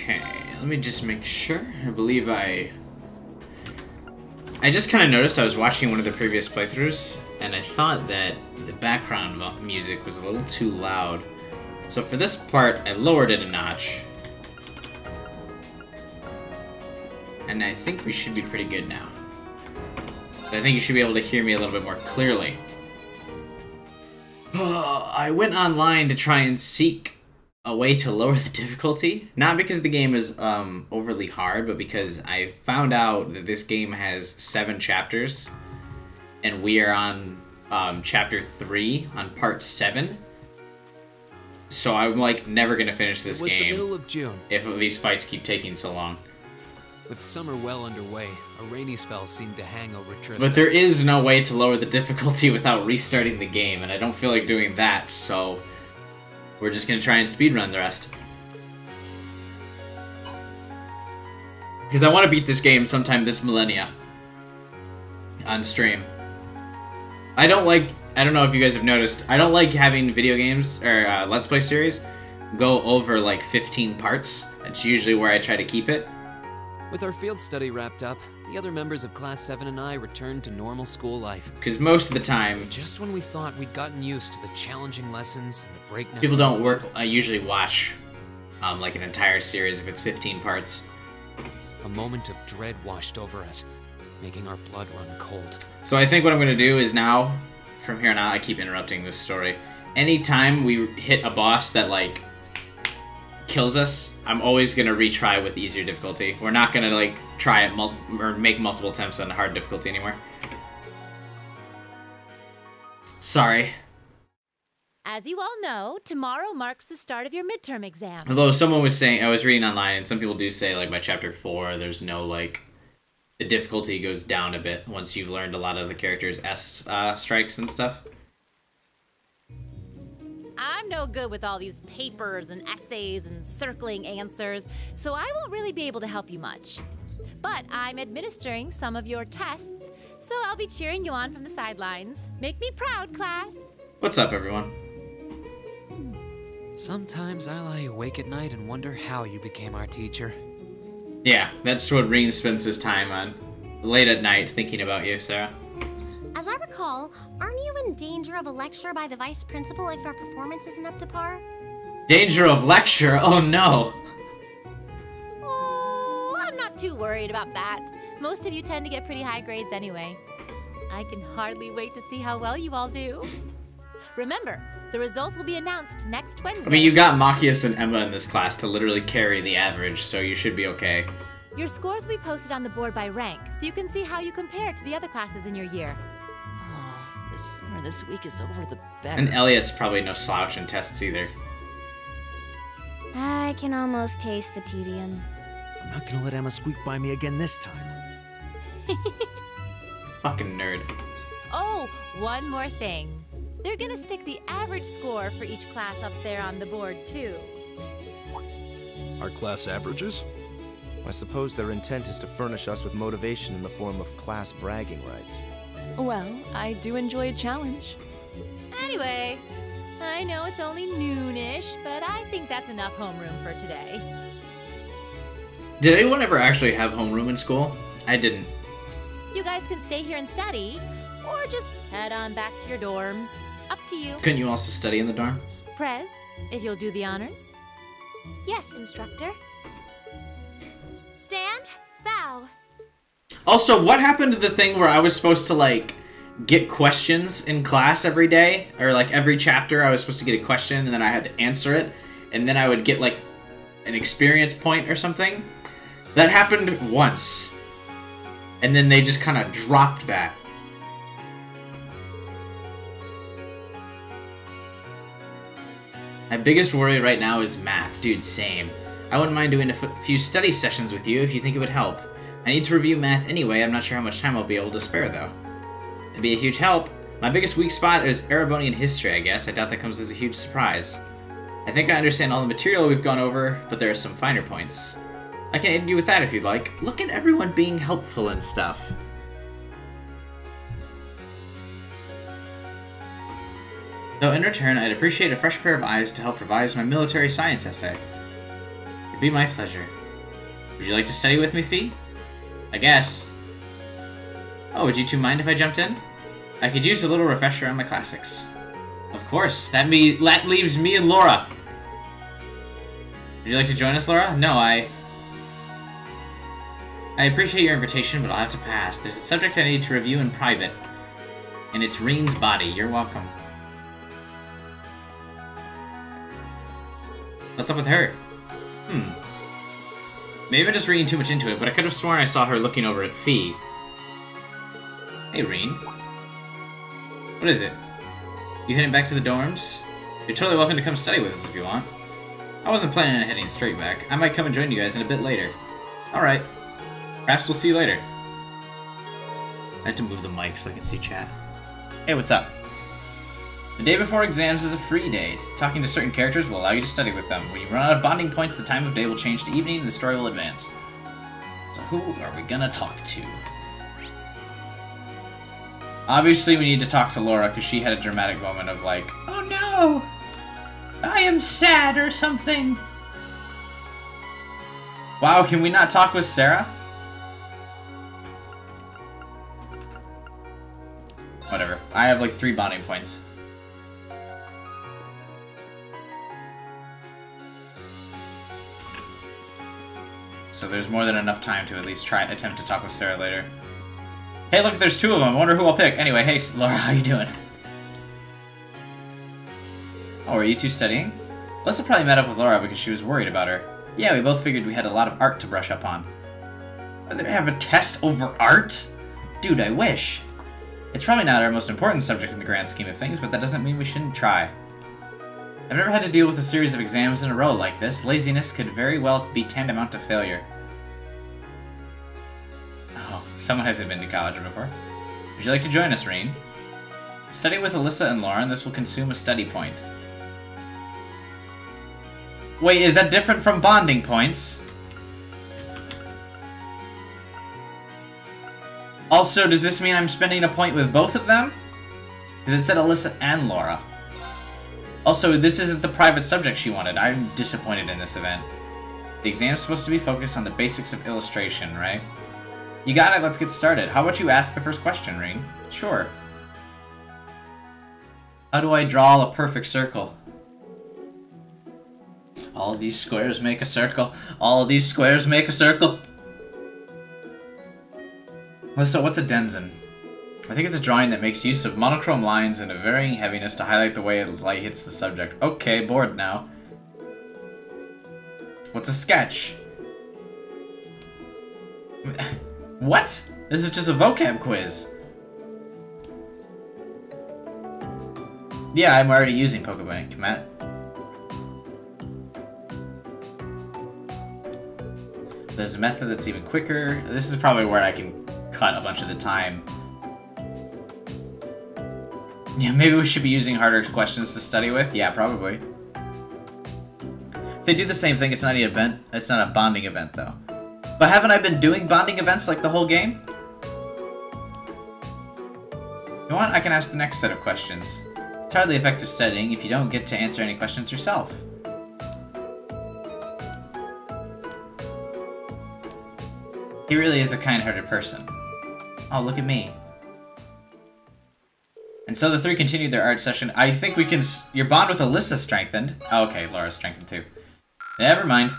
Okay, let me just make sure. I believe I just kind of noticed I was watching one of the previous playthroughs, and I thought that the background music was a little too loud. So for this part, I lowered it a notch. And I think we should be pretty good now. I think you should be able to hear me a little bit more clearly. I went online to try and seek a way to lower the difficulty. Not because the game is overly hard, but because I found out that this game has 7 chapters. And we are on chapter 3 on part 7. So I'm like never gonna finish this game. It was the middle of June. If these fights keep taking so long. With summer well underway, a rainy spell seemed to hang over Tristan. But there is no way to lower the difficulty without restarting the game, and I don't feel like doing that, so we're just gonna try and speedrun the rest. Because I want to beat this game sometime this millennia on stream. I don't know if you guys have noticed, I don't like having video games, or Let's Play series, go over like 15 parts. That's usually where I try to keep it. With our field study wrapped up, the other members of Class 7 and I returned to normal school life. Because most of the time, just when we thought we'd gotten used to the challenging lessons and the breakneck... People don't usually watch like an entire series if it's 15 parts. A moment of dread washed over us, making our blood run cold. So I think what I'm going to do is now, from here on out, I keep interrupting this story. Anytime we hit a boss that, like, kills us, I'm always going to retry with easier difficulty. We're not going to, like, try it or make multiple attempts on hard difficulty anymore. Sorry. As you all know, tomorrow marks the start of your midterm exam. Although someone was saying, I was reading online, and some people do say, like, by chapter 4, there's no, like, the difficulty goes down a bit once you've learned a lot of the characters' S strikes and stuff. I'm no good with all these papers and essays and circling answers, so I won't really be able to help you much. But I'm administering some of your tests, so I'll be cheering you on from the sidelines. Make me proud, class! What's up, everyone? Sometimes I lie awake at night and wonder how you became our teacher. Yeah, that's what Rean spends his time on. Late at night, thinking about you, Sarah. As I recall, aren't you in danger of a lecture by the vice principal if our performance isn't up to par? Danger of lecture? Oh no! Oh, I'm not too worried about that. Most of you tend to get pretty high grades anyway. I can hardly wait to see how well you all do. Remember, the results will be announced next Wednesday. I mean, you got Machias and Emma in this class to literally carry the average, so you should be okay. Your scores will be posted on the board by rank, so you can see how you compare to the other classes in your year. The sooner this week is over, the better. And Elliot's probably no slouch in tests either. I can almost taste the tedium. I'm not gonna let Emma squeak by me again this time. Fucking nerd. Oh, one more thing. They're gonna stick the average score for each class up there on the board, too. Our class averages? I suppose their intent is to furnish us with motivation in the form of class bragging rights. Well, I do enjoy a challenge. Anyway, I know it's only noonish, but I think that's enough homeroom for today. Did anyone ever actually have homeroom in school? I didn't. You guys can stay here and study, or just head on back to your dorms. Up to you. Couldn't you also study in the dorm? Prez, if you'll do the honors. Yes, instructor. Stand, bow. Also, what happened to the thing where I was supposed to, like, get questions in class every day? Or, like, every chapter I was supposed to get a question and then I had to answer it. And then I would get, like, an experience point or something? That happened once. And then they just kind of dropped that. My biggest worry right now is math. Dude, same. I wouldn't mind doing a few study sessions with you if you think it would help. I need to review math anyway. I'm not sure how much time I'll be able to spare, though. It'd be a huge help. My biggest weak spot is Erebonian history, I guess. I doubt that comes as a huge surprise. I think I understand all the material we've gone over, but there are some finer points. I can aid you with that if you'd like. Look at everyone being helpful and stuff. Though in return, I'd appreciate a fresh pair of eyes to help revise my military science essay. It'd be my pleasure. Would you like to study with me, Fee? I guess. Oh, would you two mind if I jumped in? I could use a little refresher on my classics. Of course. That leaves me and Laura. Would you like to join us, Laura? No, I appreciate your invitation, but I'll have to pass. There's a subject I need to review in private. And it's Reen's body. You're welcome. What's up with her? Maybe I'm just reading too much into it, but I could have sworn I saw her looking over at Fee. Hey, Reen. What is it? You heading back to the dorms? You're totally welcome to come study with us if you want. I wasn't planning on heading straight back. I might come and join you guys in a bit later. Alright. Perhaps we'll see you later. I had to move the mic so I can see chat. Hey, what's up? The day before exams is a free day. Talking to certain characters will allow you to study with them. When you run out of bonding points, the time of day will change to evening and the story will advance. So who are we gonna talk to? Obviously we need to talk to Laura because she had a dramatic moment of like, oh no! I am sad or something. Wow, can we not talk with Sarah? Whatever. I have like 3 bonding points. So there's more than enough time to at least attempt to talk with Sarah later. Hey, look, there's 2 of them. I wonder who I'll pick. Anyway, hey, Laura, how you doing? Oh, are you 2 studying? Alyssa probably met up with Laura because she was worried about her. Yeah, we both figured we had a lot of art to brush up on. They have a test over art? Dude, I wish. It's probably not our most important subject in the grand scheme of things, but that doesn't mean we shouldn't try. I've never had to deal with a series of exams in a row like this. Laziness could very well be tantamount to failure. Oh, someone hasn't been to college before. Would you like to join us, Reen? Study with Alyssa and Lauren. This will consume a study point. Wait, is that different from bonding points? Also, does this mean I'm spending a point with both of them? Because it said Alyssa and Laura. Also, this isn't the private subject she wanted. I'm disappointed in this event. The exam's supposed to be focused on the basics of illustration, right? You got it, let's get started. How about you ask the first question, Reen? Sure. How do I draw a perfect circle? All of these squares make a circle. All of these squares make a circle. So what's a denzin? I think it's a drawing that makes use of monochrome lines and a varying heaviness to highlight the way light hits the subject. Okay, bored now. What's a sketch? What? This is just a vocab quiz. Yeah, I'm already using Pokebank, Matt. There's a method that's even quicker. This is probably where I can cut a bunch of the time. Yeah, maybe we should be using harder questions to study with. Yeah, probably. If they do the same thing, it's not an event. It's not a bonding event, though. But haven't I been doing bonding events like the whole game? You want? I can ask the next set of questions. It's hardly effective studying if you don't get to answer any questions yourself. He really is a kind-hearted person. Oh, look at me. And so the 3 continued their art session. I think we can... Your bond with Alyssa strengthened. Oh, okay, Laura's strengthened too. Never mind.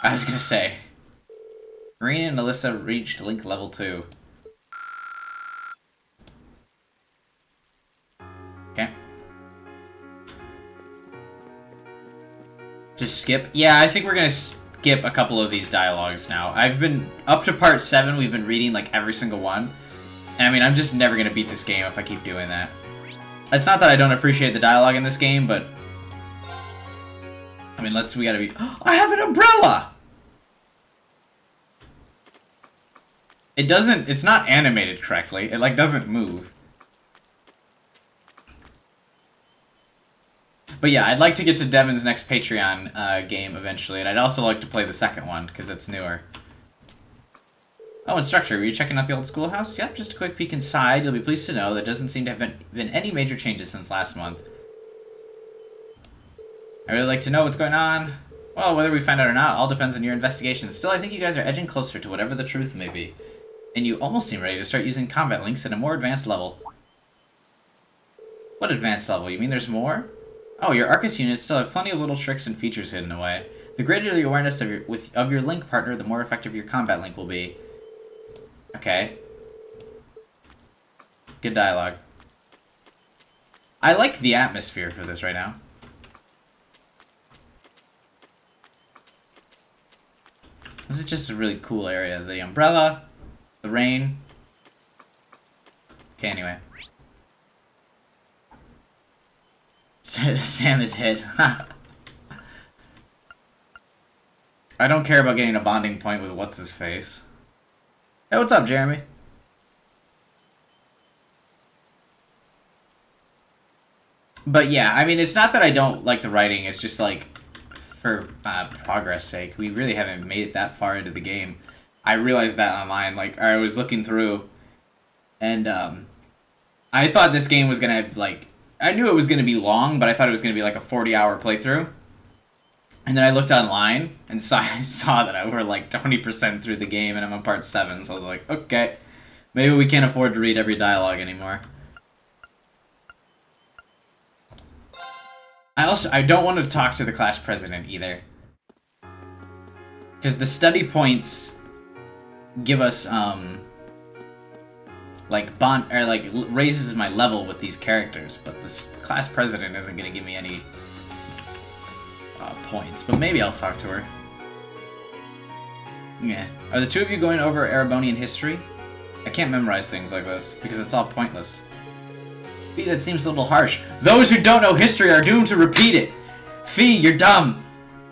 I was gonna say. Reen and Alyssa reached link level 2. Okay. Just skip? Yeah, I think we're gonna skip a couple of these dialogues now. I've been... Up to part 7, we've been reading like every single one. And I mean, I'm just never gonna beat this game if I keep doing that. It's not that I don't appreciate the dialogue in this game, but... I mean, we gotta be... I have an umbrella! It doesn't... It's not animated correctly. It, like, doesn't move. But yeah, I'd like to get to Devin's next Patreon game eventually, and I'd also like to play the second one, because it's newer. Oh, instructor, were you checking out the old schoolhouse? Yep, just a quick peek inside. You'll be pleased to know there doesn't seem to have been any major changes since last month. I really like to know what's going on. Well, whether we find out or not all depends on your investigation. Still, I think you guys are edging closer to whatever the truth may be. And you almost seem ready to start using combat links at a more advanced level. What advanced level? You mean there's more? Oh, your Arcus units still have plenty of little tricks and features hidden away. The greater the awareness of your link partner, the more effective your combat link will be. Okay. Good dialogue. I like the atmosphere for this right now. This is just a really cool area. The umbrella, the rain. Okay, anyway. Sam is hit. I don't care about getting a bonding point with what's-his-face. Hey, what's up, Jeremy? But yeah, I mean, it's not that I don't like the writing, it's just like, for progress sake, we really haven't made it that far into the game. I realized that online, like, I was looking through, and I thought this game was gonna, like, I knew it was gonna be long, but I thought it was gonna be like a 40-hour playthrough. And then I looked online and saw that we're like 20% through the game and I'm on part 7, so I was like, okay, maybe we can't afford to read every dialogue anymore. I don't want to talk to the class president either. Because the study points give us, like, raises my level with these characters, but this class president isn't going to give me any points, but maybe I'll talk to her. Yeah. Are the two of you going over Erebonian history? I can't memorize things like this, because it's all pointless. Fee, that seems a little harsh. Those who don't know history are doomed to repeat it! Fee, you're dumb!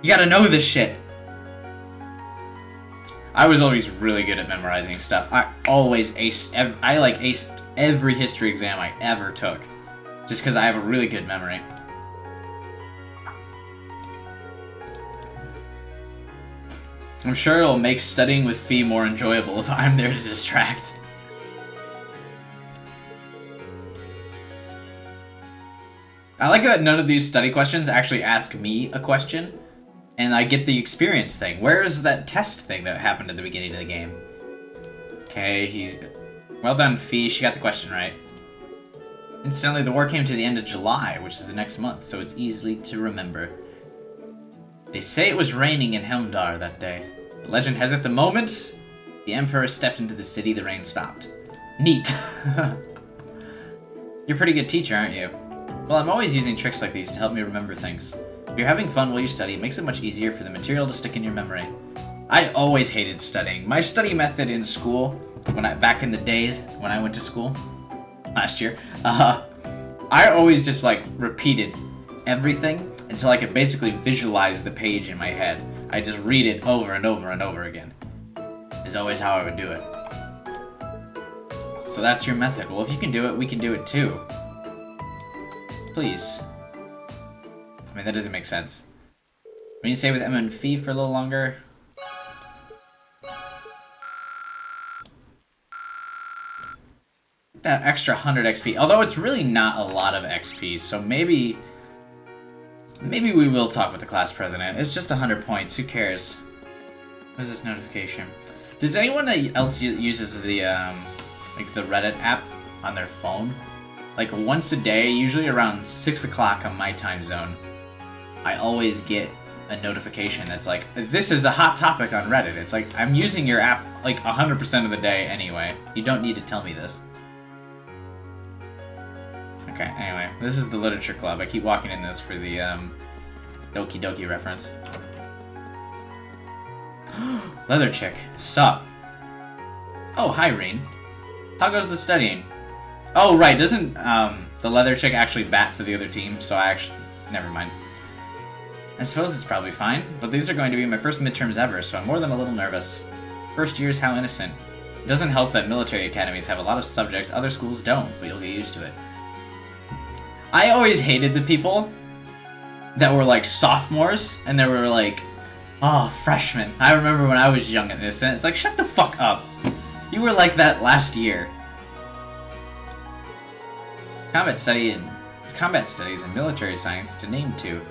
You gotta know this shit! I was always really good at memorizing stuff. I always aced, aced every history exam I ever took. Just because I have a really good memory. I'm sure it'll make studying with Fee more enjoyable if I'm there to distract. I like that none of these study questions actually ask me a question, and I get the experience thing. Where is that test thing that happened at the beginning of the game? Okay, well done, Fee. She got the question right. Incidentally, the war came to the end of July, which is the next month, so it's easily to remember. They say it was raining in Helmdar that day. The legend has it the moment the Emperor stepped into the city, the rain stopped. Neat. You're a pretty good teacher, aren't you? Well, I'm always using tricks like these to help me remember things. If you're having fun while you study, it makes it much easier for the material to stick in your memory. I always hated studying. My study method in school, back in the days when I went to school, last year, I always just, like, repeated everything until I could basically visualize the page in my head. I just read it over and over and over again. Is always how I would do it. So that's your method. Well, if you can do it, we can do it too. Please. I mean, that doesn't make sense. We need to stay with Emma and Fee for a little longer. That extra 100 XP. Although it's really not a lot of XP, so maybe we will talk with the class president. It's just 100 points. Who cares? What is this notification? Does anyone else uses the like the Reddit app on their phone? Like once a day, usually around 6 o'clock on my time zone, I always get a notification that's like, this is a hot topic on Reddit. It's like, I'm using your app like 100% of the day anyway. You don't need to tell me this. Okay, anyway, this is the literature club. I keep walking in this for the Doki Doki reference. Leather chick, sup? Oh, hi, Reen. How goes the studying? Oh, right, doesn't the leather chick actually bat for the other team, so never mind. I suppose it's probably fine, but these are going to be my first midterms ever, so I'm more than a little nervous. First year's how innocent. It doesn't help that military academies have a lot of subjects other schools don't, but you'll get used to it. I always hated the people that were like sophomores, and they were like, oh, freshmen. I remember when I was young and innocent, it's like, shut the fuck up. You were like that last year. Combat studies and military science, to name two.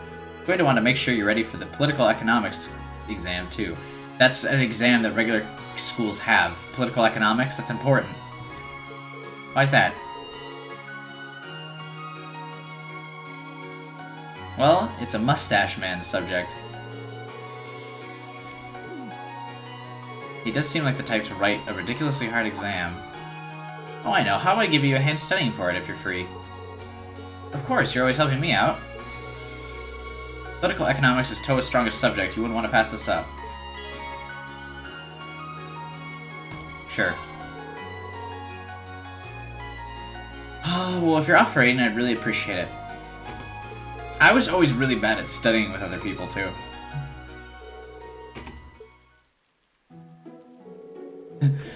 going to want to make sure you're ready for the political economics exam, too. That's an exam that regular schools have. Political economics, that's important. Why's that? Well, it's a mustache man's subject. He does seem like the type to write a ridiculously hard exam. Oh, I know. How about I give you a hand studying for it if you're free? Of course, you're always helping me out. Political economics is TLoH's strongest subject. You wouldn't want to pass this up. Sure. Oh, well, if you're offering, I'd really appreciate it. I was always really bad at studying with other people, too.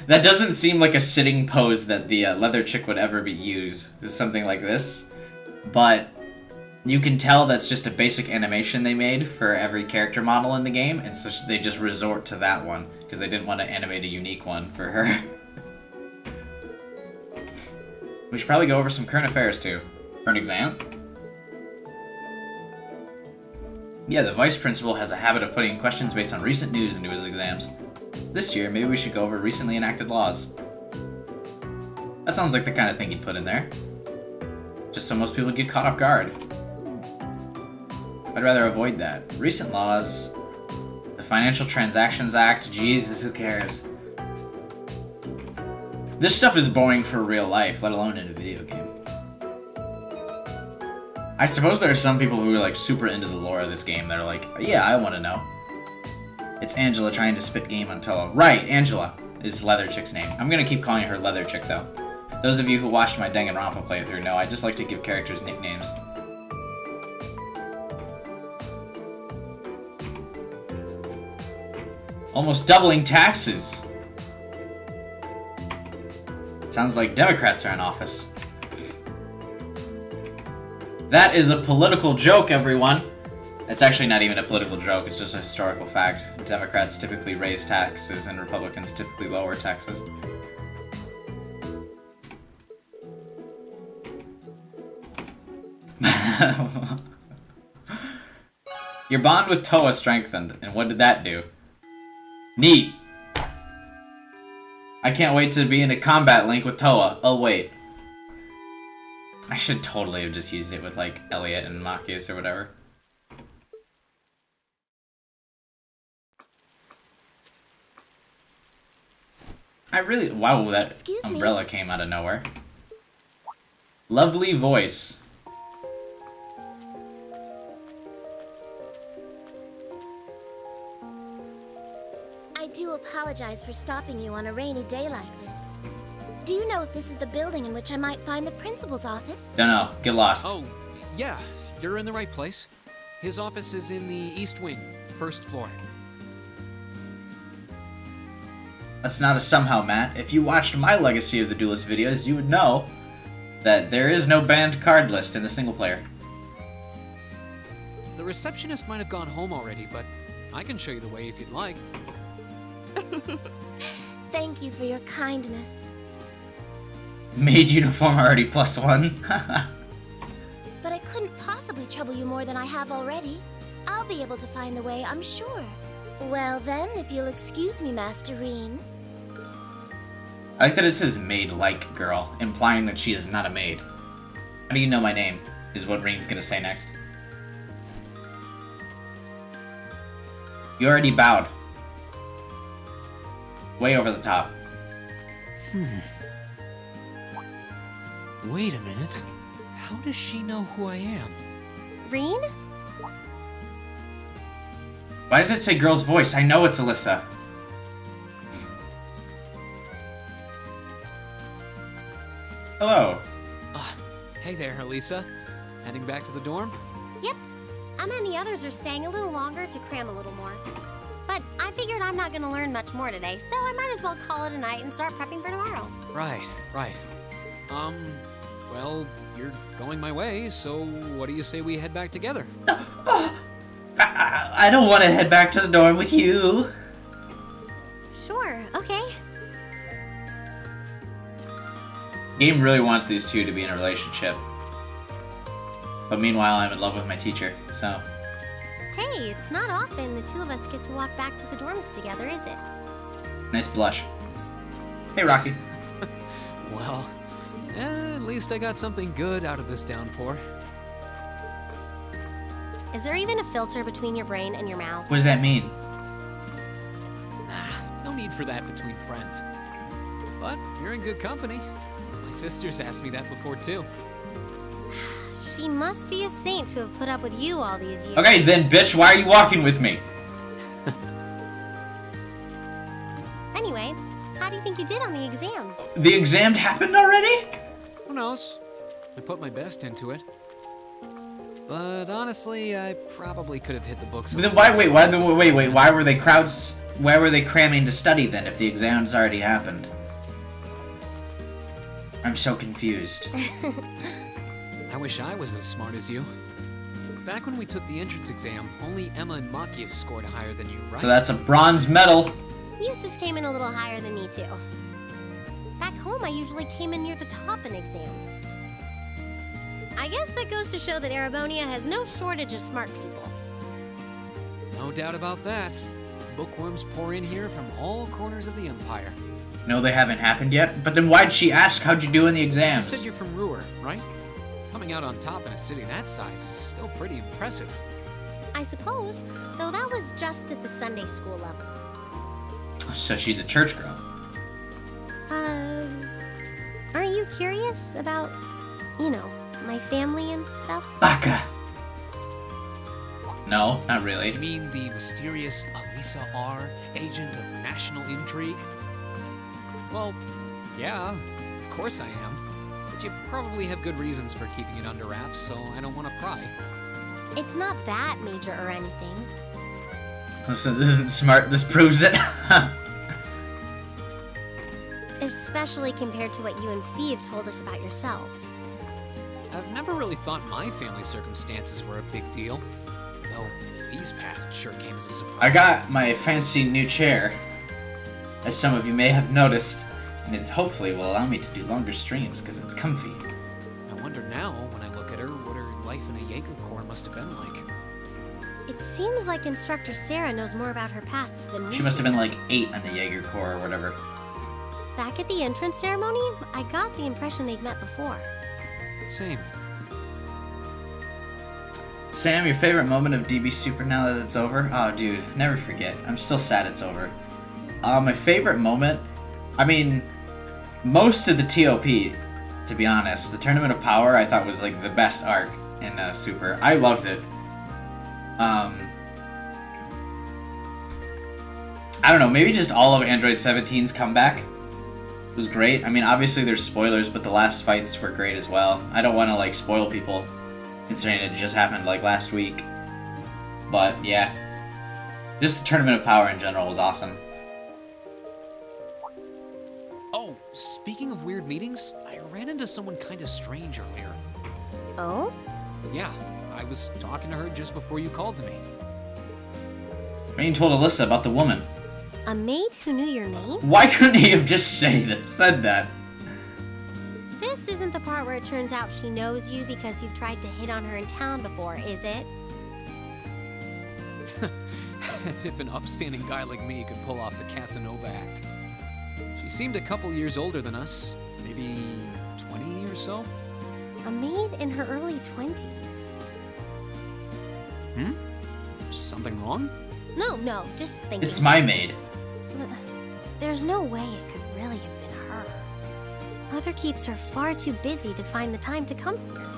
That doesn't seem like a sitting pose that the leather chick would ever use, is something like this. But you can tell that's just a basic animation they made for every character model in the game, and so they just resort to that one, because they didn't want to animate a unique one for her. We should probably go over some current affairs, too. For an exam? Yeah, the vice principal has a habit of putting questions based on recent news into his exams. This year, maybe we should go over recently enacted laws. That sounds like the kind of thing he'd put in there. Just so most people get caught off guard. I'd rather avoid that. Recent laws... The Financial Transactions Act, Jesus, who cares? This stuff is boring for real life, let alone in a video game. I suppose there are some people who are like super into the lore of this game that are like, yeah, I want to know. It's Angela trying to spit game on TLoH. Right, Angela is Leather Chick's name. I'm gonna keep calling her Leather Chick though. Those of you who watched my Danganronpa playthrough know I just like to give characters nicknames. Almost doubling taxes! Sounds like Democrats are in office. That is a political joke, everyone! It's actually not even a political joke, it's just a historical fact. Democrats typically raise taxes and Republicans typically lower taxes. Your bond with TLoH strengthened, and what did that do? Neat! I can't wait to be in a combat link with TLoH. Oh wait. I should totally have just used it with like Elliot and Machias or whatever. I really... Wow, that umbrella came out of nowhere. Lovely voice. I do apologize for stopping you on a rainy day like this. Do you know if this is the building in which I might find the principal's office? Don't know. Get lost. Oh, yeah. You're in the right place. His office is in the East Wing, first floor. That's not a somehow, Matt. If you watched my Legacy of the Duelist videos, you would know that there is no banned card list in the single player. The receptionist might have gone home already, but I can show you the way if you'd like. Thank you for your kindness. Maid uniform already +1. But I couldn't possibly trouble you more than I have already. I'll be able to find the way, I'm sure. Well then, if you'll excuse me, Master Reen. I like that it says maid-like girl, implying that she is not a maid. How do you know my name? Is what Reen's gonna say next. You already bowed. Way over the top. Wait a minute. How does she know who I am? Reen? Why does it say girl's voice? I know it's Alyssa. Hello. Hey there, Elisa. Heading back to the dorm? Yep. And then the others are staying a little longer to cram a little more. But I figured I'm not gonna learn much more today, so I might as well call it a night and start prepping for tomorrow. Right. Well, you're going my way, so what do you say we head back together? I don't want to head back to the dorm with you. Sure, okay. The game really wants these two to be in a relationship. But meanwhile, I'm in love with my teacher, so... Hey, it's not often the two of us get to walk back to the dorms together, is it? Nice blush. Hey, Rocky. Well, at least I got something good out of this downpour. Is there even a filter between your brain and your mouth? What does that mean? Nah, no need for that between friends. But you're in good company. My sisters asked me that before, too. She must be a saint to have put up with you all these years. Okay, then, bitch, why are you walking with me? Anyway, how do you think you did on the exams? The exam happened already? Who knows? I put my best into it. But honestly, I probably could have hit the books. But then why were they why were they cramming to study then if the exams already happened? I'm so confused. I wish I was as smart as you. Back when we took the entrance exam, only Emma and Makia scored higher than you, right? So that's a bronze medal. Eustace came in a little higher than me too. Back home, I usually came in near the top in exams. I guess that goes to show that Erebonia has no shortage of smart people. No doubt about that. Bookworms pour in here from all corners of the Empire. No, they haven't happened yet. But then why'd she ask how'd you do in the exams? You said you're from Ruhr, right? Coming out on top in a city that size is still pretty impressive. I suppose, though that was just at the Sunday school level. So she's a church girl. Aren't you curious about, you know, my family and stuff? Baka. No, not really. You mean the mysterious Alisa R, agent of national intrigue? Well, yeah, of course I am. But you probably have good reasons for keeping it under wraps, so I don't want to pry. It's not that major or anything. Listen, this isn't smart. This proves it. Especially compared to what you and Fee have told us about yourselves. I've never really thought my family circumstances were a big deal. Though Fee's past sure came as a surprise. I got my fancy new chair, as some of you may have noticed, and it hopefully will allow me to do longer streams because it's comfy. I wonder now, when I look at her, what her life in a Jaeger Corps must have been like. It seems like Instructor Sarah knows more about her past than me. She must have been like 8 on the Jaeger Corps or whatever. Back at the entrance ceremony, I got the impression they'd met before. Same. Sam, your favorite moment of DB Super now that it's over? Oh, dude, never forget. I'm still sad it's over. My favorite moment? I mean, most of the TOP, to be honest. The Tournament of Power I thought was like the best arc in Super. I loved it. I don't know, maybe just all of Android 17's comeback was great. I mean, obviously there's spoilers, but the last fights were great as well. I don't want to like spoil people, considering it just happened like last week. But yeah, just the Tournament of Power in general was awesome. Oh, speaking of weird meetings, I ran into someone kinda strange earlier. Oh? Yeah, I was talking to her just before you called to me. Rain told Alyssa about the woman. A maid who knew your name? Why couldn't he have just said that? This isn't the part where it turns out she knows you because you've tried to hit on her in town before, is it? As if an upstanding guy like me could pull off the Casanova act. She seemed a couple years older than us, maybe 20 or so. A maid in her early 20s. Something wrong? No, just thinking. It's my maid. There's no way it could really have been her. Mother keeps her far too busy to find the time to come here.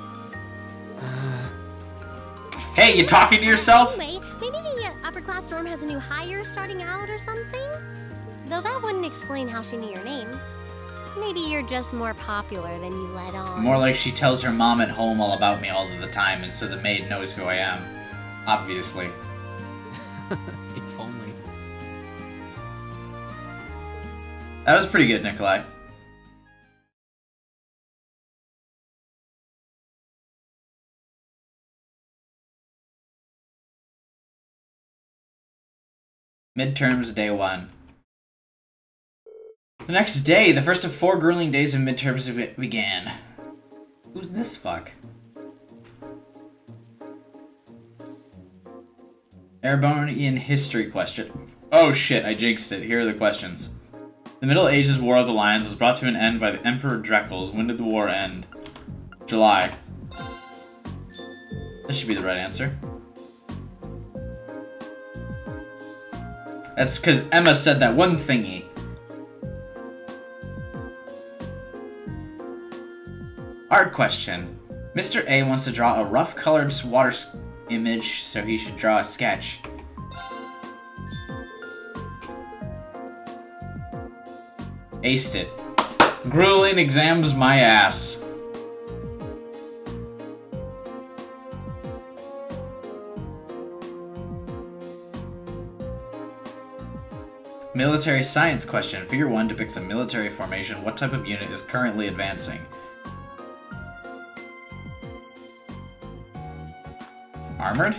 Hey, you talking to yourself? Anyway, maybe the upper class dorm has a new hire starting out or something? Though that wouldn't explain how she knew your name. Maybe you're just more popular than you let on. More like she tells her mom at home all about me all of the time, and so the maid knows who I am. Obviously. If only. That was pretty good, Nikolai. Midterms, day 1. The next day, the first of 4 grueling days of midterms began. Who's this fuck? Erebonian history question. Oh shit, I jinxed it. Here are the questions. The Middle Ages War of the Lions was brought to an end by the Emperor Dreckles. When did the war end? July. This should be the right answer. That's because Emma said that one thingy. Art question. Mr. A wants to draw a rough colored water image, so he should draw a sketch. Aced it. Grueling exams my ass. Military science question. Figure 1 depicts a military formation. What type of unit is currently advancing? Armored?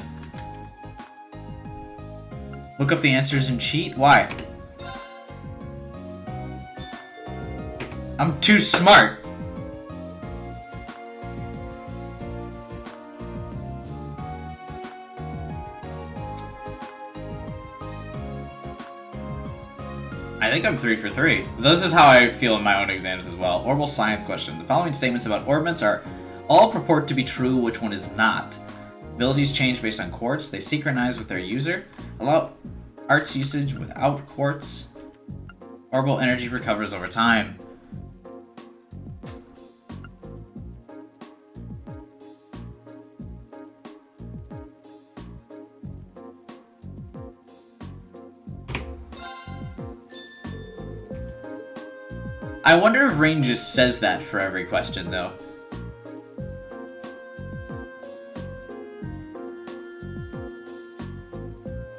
Look up the answers and cheat? Why? I'm too smart. I think I'm 3 for 3. This is how I feel in my own exams as well. Orbital science question. The following statements about orbits are all purport to be true, which one is not? Abilities change based on quartz. They synchronize with their user. Allow arts usage without quartz. Orbital energy recovers over time. I wonder if Rain just says that for every question, though.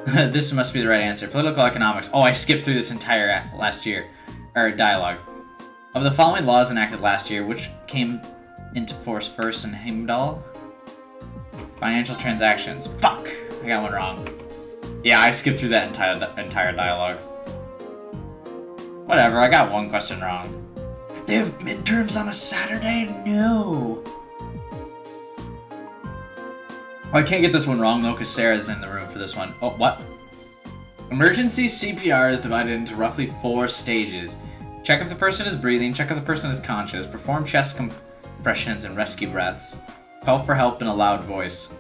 This must be the right answer. Political economics. Oh, I skipped through this entire last year. Or dialogue. Of the following laws enacted last year, which came into force first in Heimdall? Financial transactions. Fuck! I got one wrong. Yeah, I skipped through that entire dialogue. Whatever, I got one question wrong. They have midterms on a Saturday? No! Oh, I can't get this one wrong, though, because Sarah's in the room for this one. Oh, what? Emergency CPR is divided into roughly 4 stages. Check if the person is breathing, check if the person is conscious, perform chest compressions and rescue breaths, call for help in a loud voice.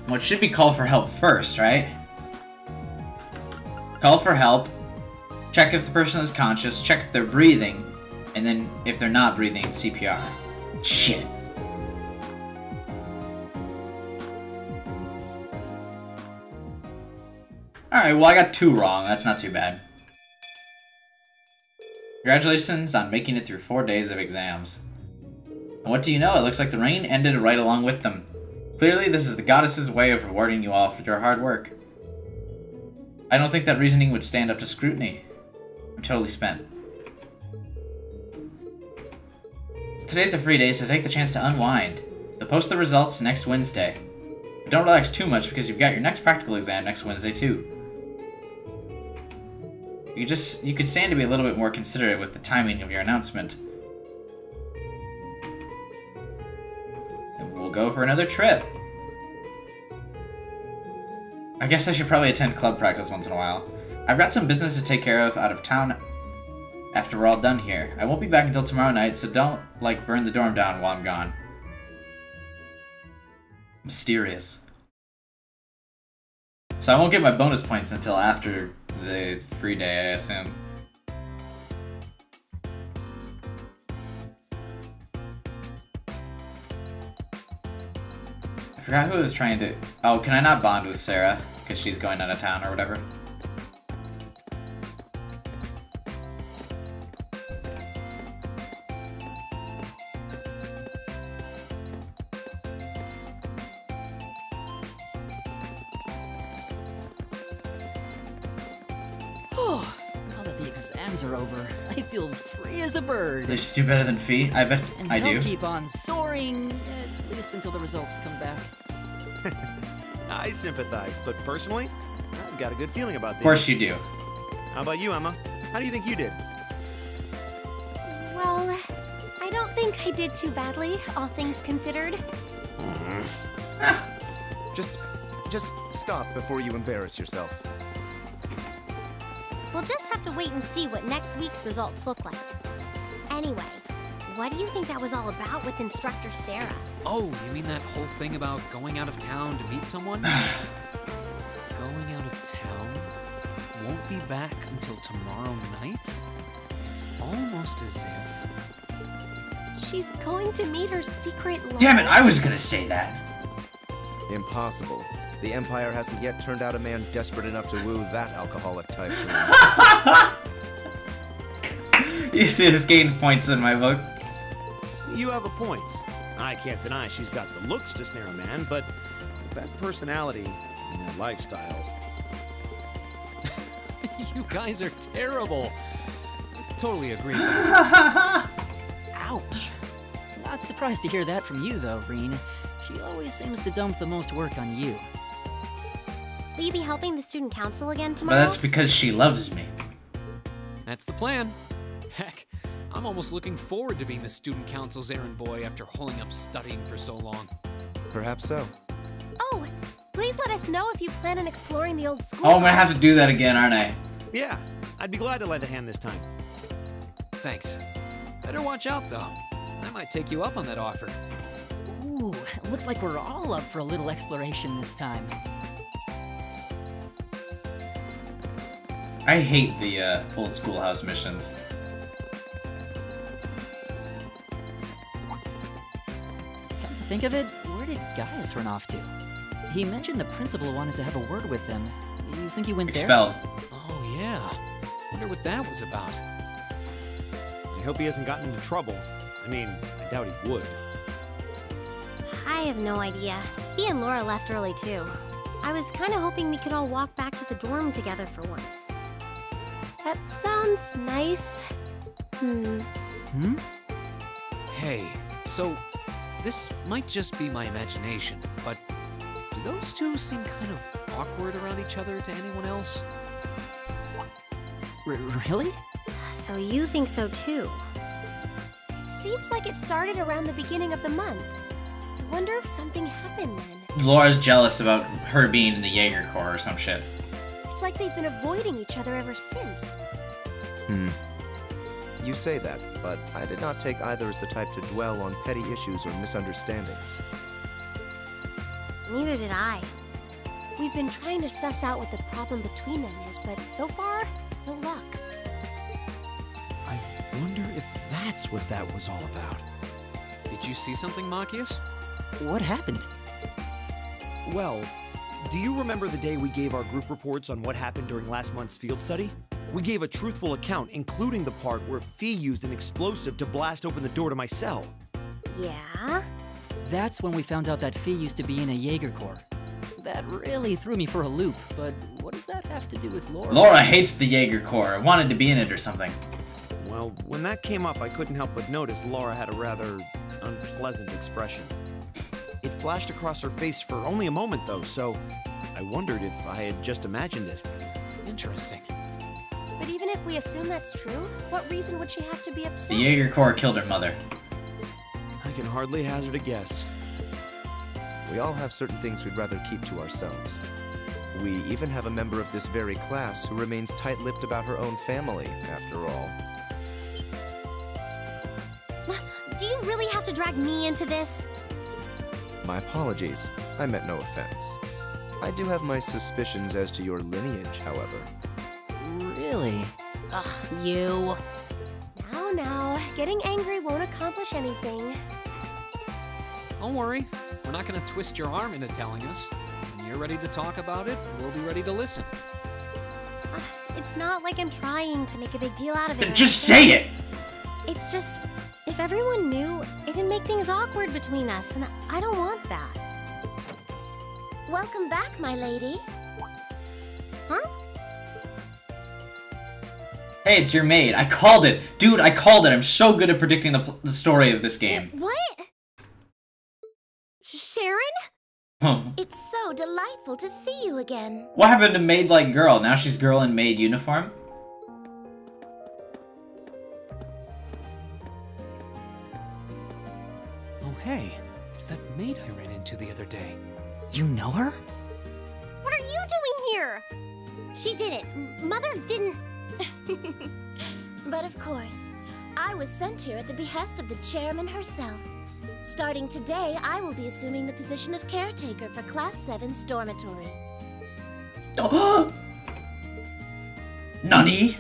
Well, it should be call for help first, right? Call for help, check if the person is conscious, check if they're breathing, and then if they're not breathing, CPR. Shit. Alright, well I got 2 wrong, that's not too bad. Congratulations on making it through 4 days of exams. And what do you know, it looks like the rain ended right along with them. Clearly, this is the goddess's way of rewarding you all for your hard work. I don't think that reasoning would stand up to scrutiny. I'm totally spent. Today's a free day, so take the chance to unwind. They'll post the results next Wednesday. But don't relax too much because you've got your next practical exam next Wednesday too. You could stand to be a little bit more considerate with the timing of your announcement. And we'll go for another trip. I guess I should probably attend club practice once in a while. I've got some business to take care of out of town after we're all done here. I won't be back until tomorrow night, so don't, like, burn the dorm down while I'm gone. Mysterious. So I won't get my bonus points until after the free day, I assume. I forgot who I was trying to... Oh, can I not bond with Sarah? Because she's going out of town or whatever. Now that the exams are over, I feel free as a bird. Does she do better than Fee? I bet And I do. I'll keep on soaring, at least until the results come back. I sympathize, but personally, I've got a good feeling about this. Of course you do. How about you, Emma? How do you think you did? Well, I don't think I did too badly, all things considered. Just stop before you embarrass yourself. We'll just have to wait and see what next week's results look like. Anyway, what do you think that was all about with Instructor Sarah? Oh, you mean that whole thing about going out of town to meet someone? Going out of town? Won't be back until tomorrow night? It's almost as if... She's going to meet her secret lover. Damn it, I was gonna say that. Impossible. The Empire hasn't yet turned out a man desperate enough to woo that alcoholic typhoon. You just gained points in my book. You have a point. I can't deny she's got the looks to snare a man, but with that personality and that lifestyle... You guys are terrible. Totally agree. Ouch. Not surprised to hear that from you, though, Reen. She always seems to dump the most work on you. Will you be helping the student council again But tomorrow? that's because she loves me. That's the plan. Heck, I'm almost looking forward to being the student council's errand boy after holding up studying for so long. Perhaps so. Oh, please let us know if you plan on exploring the old school. Oh, I'm gonna have to do that again, aren't I? Yeah, I'd be glad to lend a hand this time. Thanks. Better watch out, though. I might take you up on that offer. Ooh, looks like we're all up for a little exploration this time. I hate the old schoolhouse missions. Come to think of it, where did Gaius run off to? He mentioned the principal wanted to have a word with him. You think he went Expelled. Oh, yeah. Wonder what that was about. I hope he hasn't gotten into trouble. I mean, I doubt he would. I have no idea. He and Laura left early too. I was kind of hoping we could all walk back to the dorm together for once. That sounds nice. Hmm? Hey, so this might just be my imagination, but do those two seem kind of awkward around each other to anyone else? Really? So you think so too? It seems like it started around the beginning of the month. I wonder if something happened then. Laura's jealous about her being in the Jaeger Corps or some shit. It's like they've been avoiding each other ever since. You say that, but I did not take either as the type to dwell on petty issues or misunderstandings. Neither did I. We've been trying to suss out what the problem between them is, but so far, no luck. I wonder if that's what that was all about. Did you see something, Machias? What happened? Well, do you remember the day we gave our group reports on what happened during last month's field study? We gave a truthful account, including the part where Fee used an explosive to blast open the door to my cell. Yeah? That's when we found out that Fee used to be in a Jaeger Corps. That really threw me for a loop, but what does that have to do with Laura? Laura hates the Jaeger Corps. Wanted to be in it or something. Well, when that came up, I couldn't help but notice Laura had a rather unpleasant expression. It flashed across her face for only a moment, though, so I wondered if I had just imagined it. Interesting. But even if we assume that's true, what reason would she have to be upset? The Jaeger Corps killed her mother. I can hardly hazard a guess. We all have certain things we'd rather keep to ourselves. We even have a member of this very class who remains tight-lipped about her own family, after all. Do you really have to drag me into this? My apologies. I meant no offense. I do have my suspicions as to your lineage, however. Really? Ugh, you. Now, getting angry won't accomplish anything. Don't worry. We're not going to twist your arm into telling us. When you're ready to talk about it, we'll be ready to listen. It's not like I'm trying to make a big deal out of it. Then just say it! It's just, if everyone knew, it'd make things awkward between us, and I don't want that. Welcome back, my lady. Huh? Hey, it's your maid. I called it. Dude, I called it. I'm so good at predicting the story of this game. What? Sharon? What It's so delightful to see you again. happened to maid like girl? Now she's girl in maid uniform? Oh, hey. It's It's that maid I ran into the other day. You know her? What are you doing here? She did it. Mother didn't... But of course, I was sent here at the behest of the chairman herself. Starting today, I will be assuming the position of caretaker for Class 7's dormitory. Nani?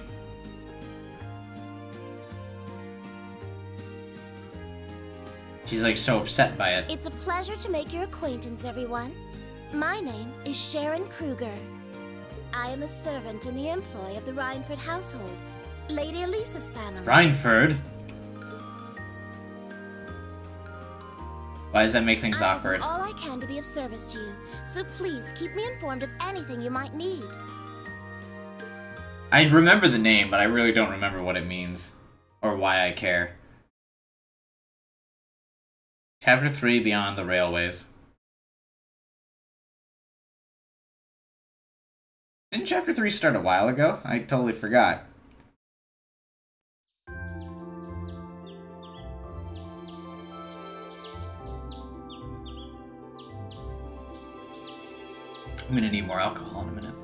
She's like so upset by it. It's a pleasure to make your acquaintance, everyone. My name is Sharon Kruger. I am a servant in the employ of the Rhineford household, Lady Elisa's family. Rhineford? Why does that make things awkward? I will do all I can to be of service to you, so please keep me informed of anything you might need. I remember the name, but I really don't remember what it means. Or why I care. Chapter 3, Beyond the Railways. Didn't Chapter 3 start a while ago? I totally forgot. I'm gonna need more alcohol in a minute.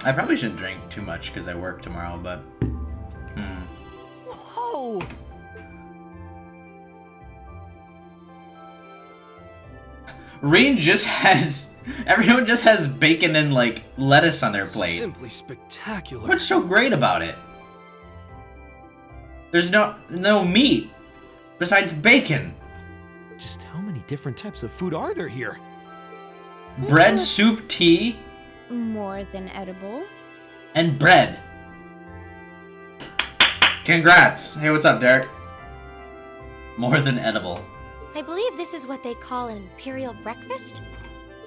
I probably shouldn't drink too much because I work tomorrow, but... Whoa! Reen just has... Everyone just has bacon and, like, lettuce on their plate. Simply spectacular. What's so great about it? There's no meat. Besides bacon. Just how many different types of food are there here? Bread, soup, tea, More than edible. and bread. Congrats. Hey, what's up, Derek? More than edible. I believe this is what they call an imperial breakfast.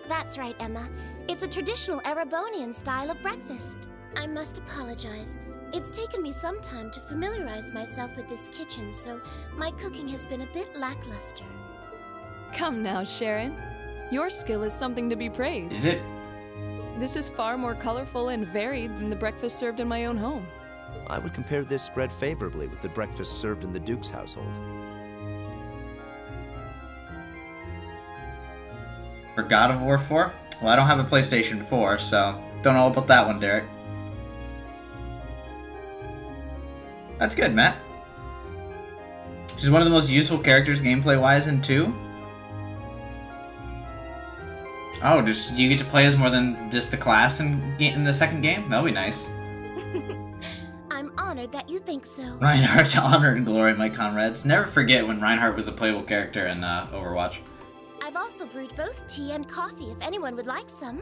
That's right, Emma. It's a traditional Erebonian style of breakfast. I must apologize. It's taken me some time to familiarize myself with this kitchen, so my cooking has been a bit lackluster. Come now, Sharon. Your skill is something to be praised. Is it? This is far more colorful and varied than the breakfast served in my own home. I would compare this spread favorably with the breakfast served in the Duke's household. For God of War 4? Well, I don't have a PlayStation 4, so don't know about that one, Derek. That's good, Matt. She's one of the most useful characters gameplay-wise in 2. Oh, just you get to play as more than just the class in the second game? That'll be nice. I'm honored that you think so. Reinhardt, honor and glory, my comrades. Never forget when Reinhardt was a playable character in Overwatch. I've also brewed both tea and coffee if anyone would like some.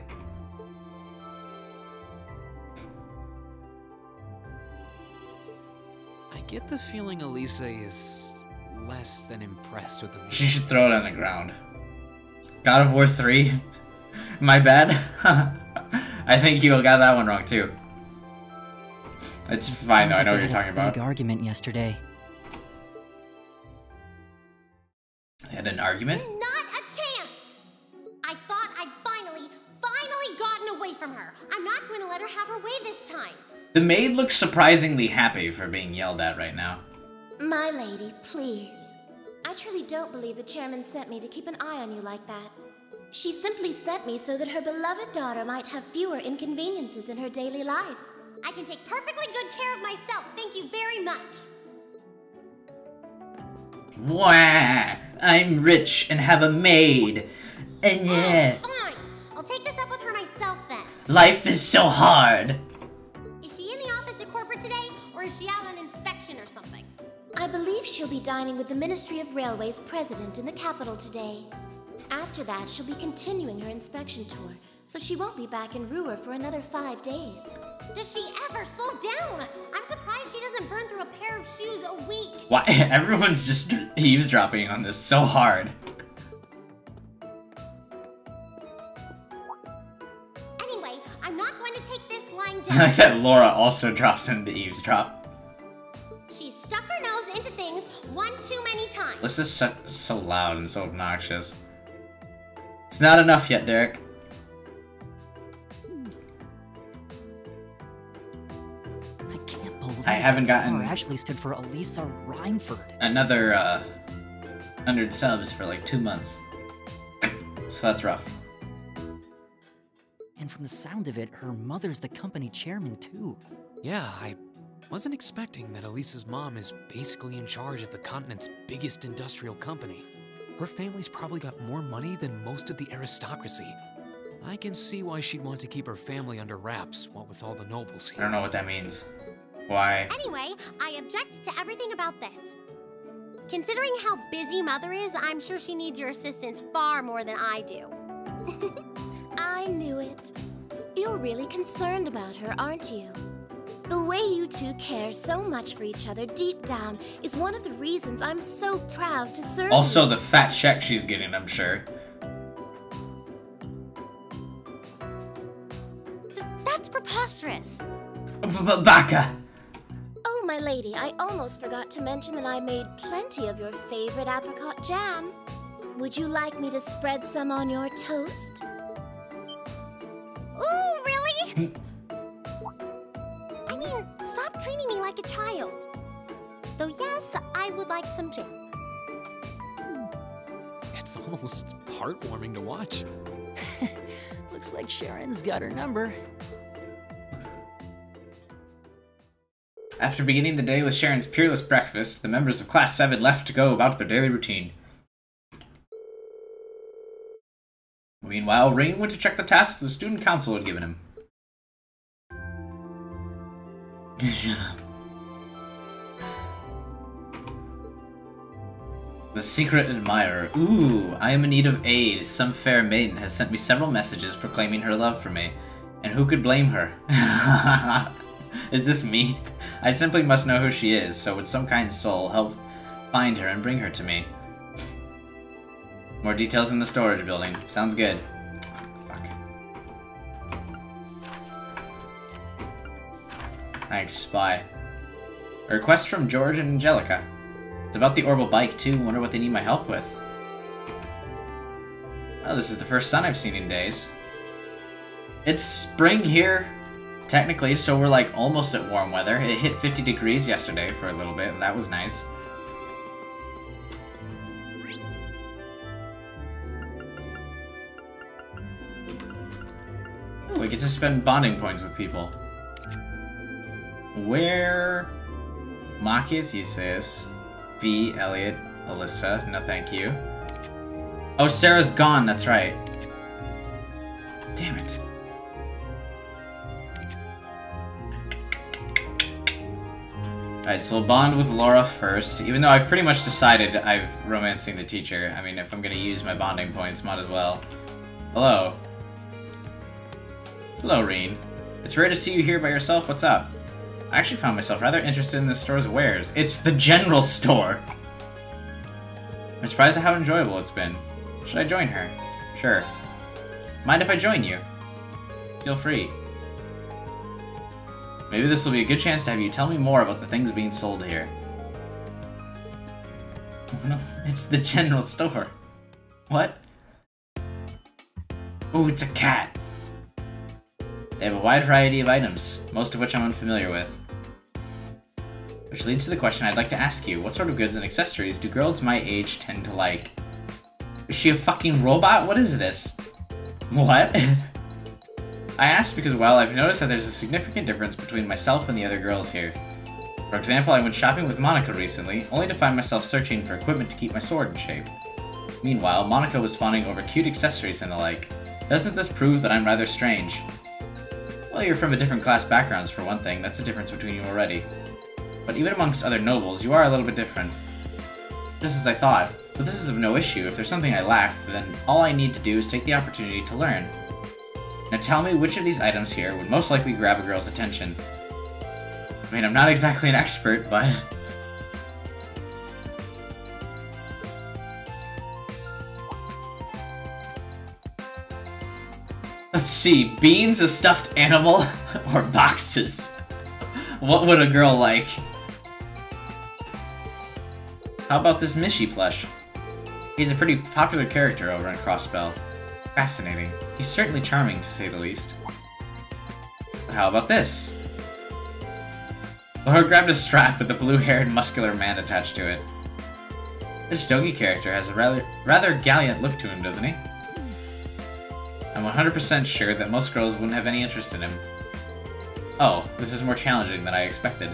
I get the feeling Elisa is less than impressed with the meal. She should throw it on the ground. God of War 3? My bad. I think you got that one wrong too. It's fine though, I know what you're talking about. Big argument yesterday. They had an argument? Not a chance! I thought I'd finally gotten away from her. I'm not going to let her have her way this time. The maid looks surprisingly happy for being yelled at right now. My lady, please. I truly don't believe the chairman sent me to keep an eye on you like that. She simply sent me so that her beloved daughter might have fewer inconveniences in her daily life. I can take perfectly good care of myself, thank you very much. Wah! I'm rich and have a maid. And yeah, Fine, I'll take this up with her myself then. life is so hard. Is she in the office at corporate today, or is she out on inspection or something? I believe she'll be dining with the Ministry of Railways president in the capital today. After that, she'll be continuing her inspection tour, so she won't be back in Ruhr for another 5 days. Does she ever slow down? I'm surprised she doesn't burn through a pair of shoes a week. Why? Everyone's just eavesdropping on this so hard. Anyway, I'm not going to take this lying I like down. that Laura also drops in the eavesdrop. She's stuck her nose into things one too many times. This is so loud and so obnoxious. It's not enough yet, Derek. I can't believe I haven't gotten- Or actually stood for Elisa Rhineford. Another 100 subs for like 2 months. So that's rough. And from the sound of it, her mother's the company chairman too. Yeah, I wasn't expecting that Elisa's mom is basically in charge of the continent's biggest industrial company. Her family's probably got more money than most of the aristocracy. I can see why she'd want to keep her family under wraps, what with all the nobles here. I don't know what that means. Why? Anyway, I object to everything about this. Considering how busy Mother is, I'm sure she needs your assistance far more than I do. I knew it. You're really concerned about her, aren't you? The way you two care so much for each other deep down is one of the reasons I'm so proud to serve Also, you. the fat check she's getting, I'm sure. That's preposterous. Baka! Oh, my lady, I almost forgot to mention that I made plenty of your favorite apricot jam. Would you like me to spread some on your toast? Ooh, really? I mean, stop treating me like a child. Though yes, I would like some jam. It's almost heartwarming to watch. Looks like Sharon's got her number. After beginning the day with Sharon's peerless breakfast, the members of Class 7 left to go about their daily routine. Meanwhile, Rain went to check the tasks the student council had given him. Shut up. The Secret Admirer. Ooh, I am in need of aid. Some fair maiden has sent me several messages proclaiming her love for me. And who could blame her? Is this me? I simply must know who she is, so would some kind soul help find her and bring her to me. More details in the storage building. Sounds good. Fuck. Thanks, spy. A request from George and Angelica. It's about the orbital bike, too. Wonder what they need my help with. Oh, this is the first sun I've seen in days. It's spring here, technically, so we're like almost at warm weather. It hit 50 degrees yesterday for a little bit, and that was nice. Ooh, we get to spend bonding points with people. Where? Marcus, he says. V, Elliot, Alyssa, no thank you. Oh, Sarah's gone, that's right. Damn it. Alright, so we'll bond with Laura first, even though I've pretty much decided I'm romancing the teacher. I mean, if I'm gonna use my bonding points, might as well. Hello. Hello, Reen. It's rare to see you here by yourself, what's up? I actually found myself rather interested in this store's wares. It's the general store! I'm surprised at how enjoyable it's been. Should I join her? Sure. Mind if I join you? Feel free. Maybe this will be a good chance to have you tell me more about the things being sold here. Oh no, it's the general store. What? Ooh, it's a cat. They have a wide variety of items, most of which I'm unfamiliar with. Which leads to the question I'd like to ask you. What sort of goods and accessories do girls my age tend to like? Is she a fucking robot? What is this? What? I asked because, well, I've noticed that there's a significant difference between myself and the other girls here. For example, I went shopping with Monica recently, only to find myself searching for equipment to keep my sword in shape. Meanwhile, Monica was fawning over cute accessories and the like. Doesn't this prove that I'm rather strange? Well, you're from a different class backgrounds for one thing, that's a difference between you already. But even amongst other nobles, you are a little bit different. Just as I thought, but this is of no issue. If there's something I lack, then all I need to do is take the opportunity to learn. Now tell me which of these items here would most likely grab a girl's attention. I mean, I'm not exactly an expert, but... Let's see, beans, a stuffed animal, or boxes? What would a girl like? How about this Mishi plush? He's a pretty popular character over on Crossbell. Fascinating. He's certainly charming, to say the least. But how about this? Laura grabbed a strap with a blue-haired, muscular man attached to it. This Dogi character has a rather gallant look to him, doesn't he? I'm 100% sure that most girls wouldn't have any interest in him. Oh, this is more challenging than I expected.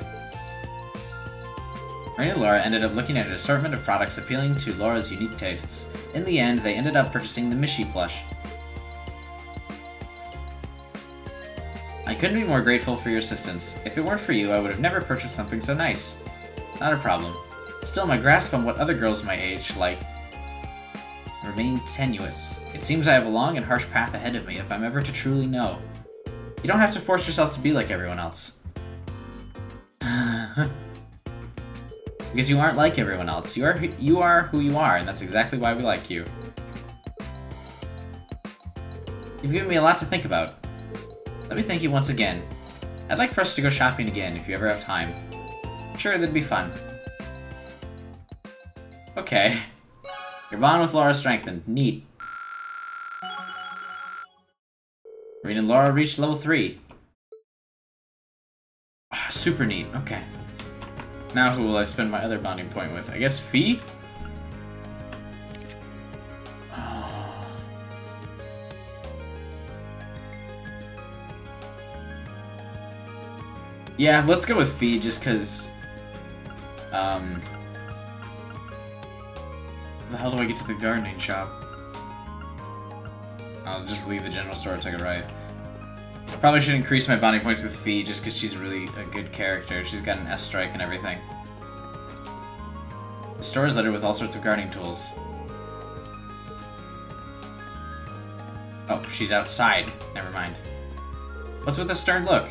Rain and Laura ended up looking at an assortment of products appealing to Laura's unique tastes. In the end, they ended up purchasing the Mishi plush. I couldn't be more grateful for your assistance. If it weren't for you, I would have never purchased something so nice. Not a problem. Still, my grasp on what other girls my age like remain tenuous. It seems I have a long and harsh path ahead of me if I'm ever to truly know. You don't have to force yourself to be like everyone else. Because you aren't like everyone else. You are who you are, and that's exactly why we like you. You've given me a lot to think about. Let me thank you once again. I'd like for us to go shopping again if you ever have time. Sure, that'd be fun. Okay. Your bond with Laura strengthened. Neat. Reed and Laura reached level 3. Super neat. Okay. Now who will I spend my other bonding point with? I guess Fee? Yeah, let's go with Fee just because... How the hell do I get to the gardening shop? I'll just leave the general store and take a right. Probably should increase my bonding points with Fee just because she's really a good character. She's got an S strike and everything. The store is littered with all sorts of gardening tools. Oh, she's outside. Never mind. What's with the stern look?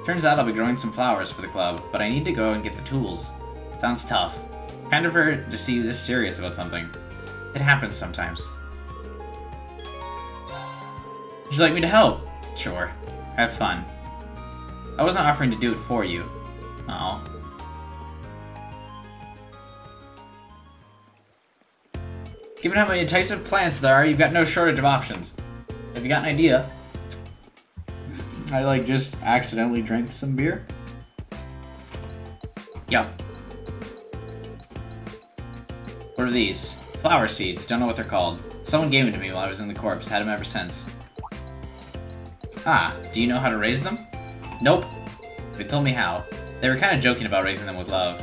Turns out I'll be growing some flowers for the club, but I need to go and get the tools. Sounds tough. Kind of her to see you this serious about something. It happens sometimes. Would you like me to help? Sure. Have fun. I wasn't offering to do it for you. Oh. Given how many types of plants there are, you've got no shortage of options. Have you got an idea? I, like, just accidentally drank some beer? Yup. What are these? Flower seeds. Don't know what they're called. Someone gave them to me while I was in the corpse. Had them ever since. Ah, do you know how to raise them? Nope. They told me how. They were kind of joking about raising them with love.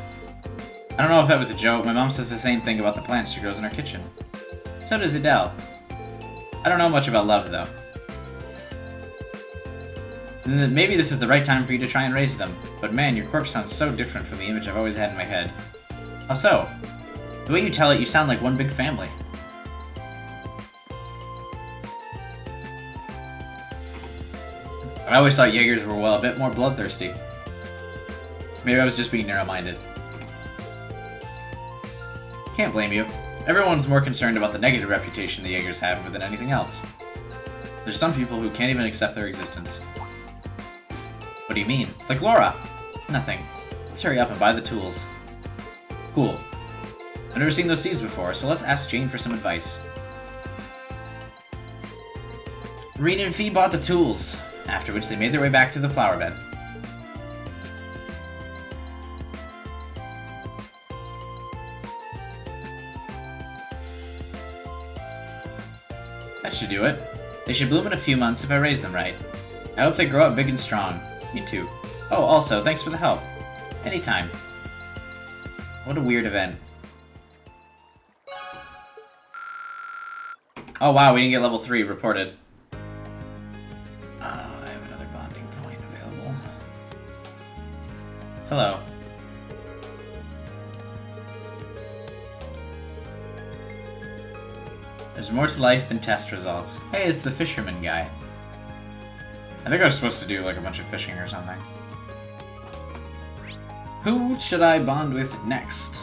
I don't know if that was a joke. My mom says the same thing about the plants she grows in her kitchen. So does Adele. I don't know much about love, though. And then maybe this is the right time for you to try and raise them. But man, your corpse sounds so different from the image I've always had in my head. How so? The way you tell it, you sound like one big family. I always thought Jaegers were, well, a bit more bloodthirsty. Maybe I was just being narrow-minded. Can't blame you. Everyone's more concerned about the negative reputation the Jaegers have than anything else. There's some people who can't even accept their existence. What do you mean? Like Laura! Nothing. Let's hurry up and buy the tools. Cool. I've never seen those seeds before, so let's ask Jane for some advice. Reed and Fee bought the tools, after which they made their way back to the flower bed. That should do it. They should bloom in a few months if I raise them right. I hope they grow up big and strong. Me too. Oh, also, thanks for the help. Anytime. What a weird event. Oh wow, we didn't get level 3 reported. I have another bonding point available. Hello. There's more to life than test results. Hey, it's the fisherman guy. I think I was supposed to do like a bunch of fishing or something. Who should I bond with next?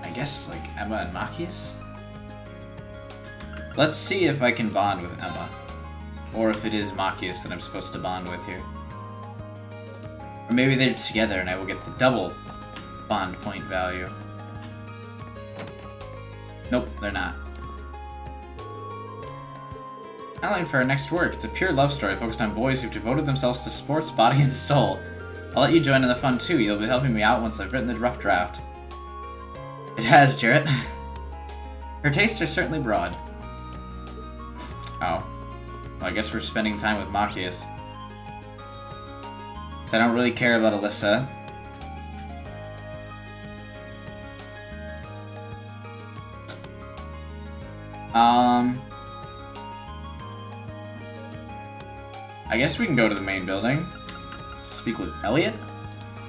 I guess like Emma and Machias? Let's see if I can bond with Emma. Or if it is Machias that I'm supposed to bond with here. Or maybe they're together and I will get the double bond point value. Nope, they're not. Outline for our next work. It's a pure love story focused on boys who've devoted themselves to sports, body, and soul. I'll let you join in the fun too. You'll be helping me out once I've written the rough draft. It has, Jarrett. Her tastes are certainly broad. Oh. Well, I guess we're spending time with Machias. Because I don't really care about Alyssa. I guess we can go to the main building. Speak with Elliot?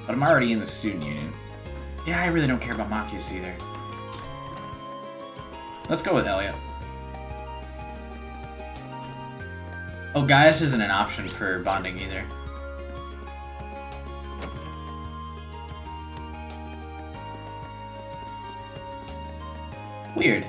But I'm already in the student union. Yeah, I really don't care about Machias either. Let's go with Elliot. Oh, Gaius isn't an option for bonding either. Weird.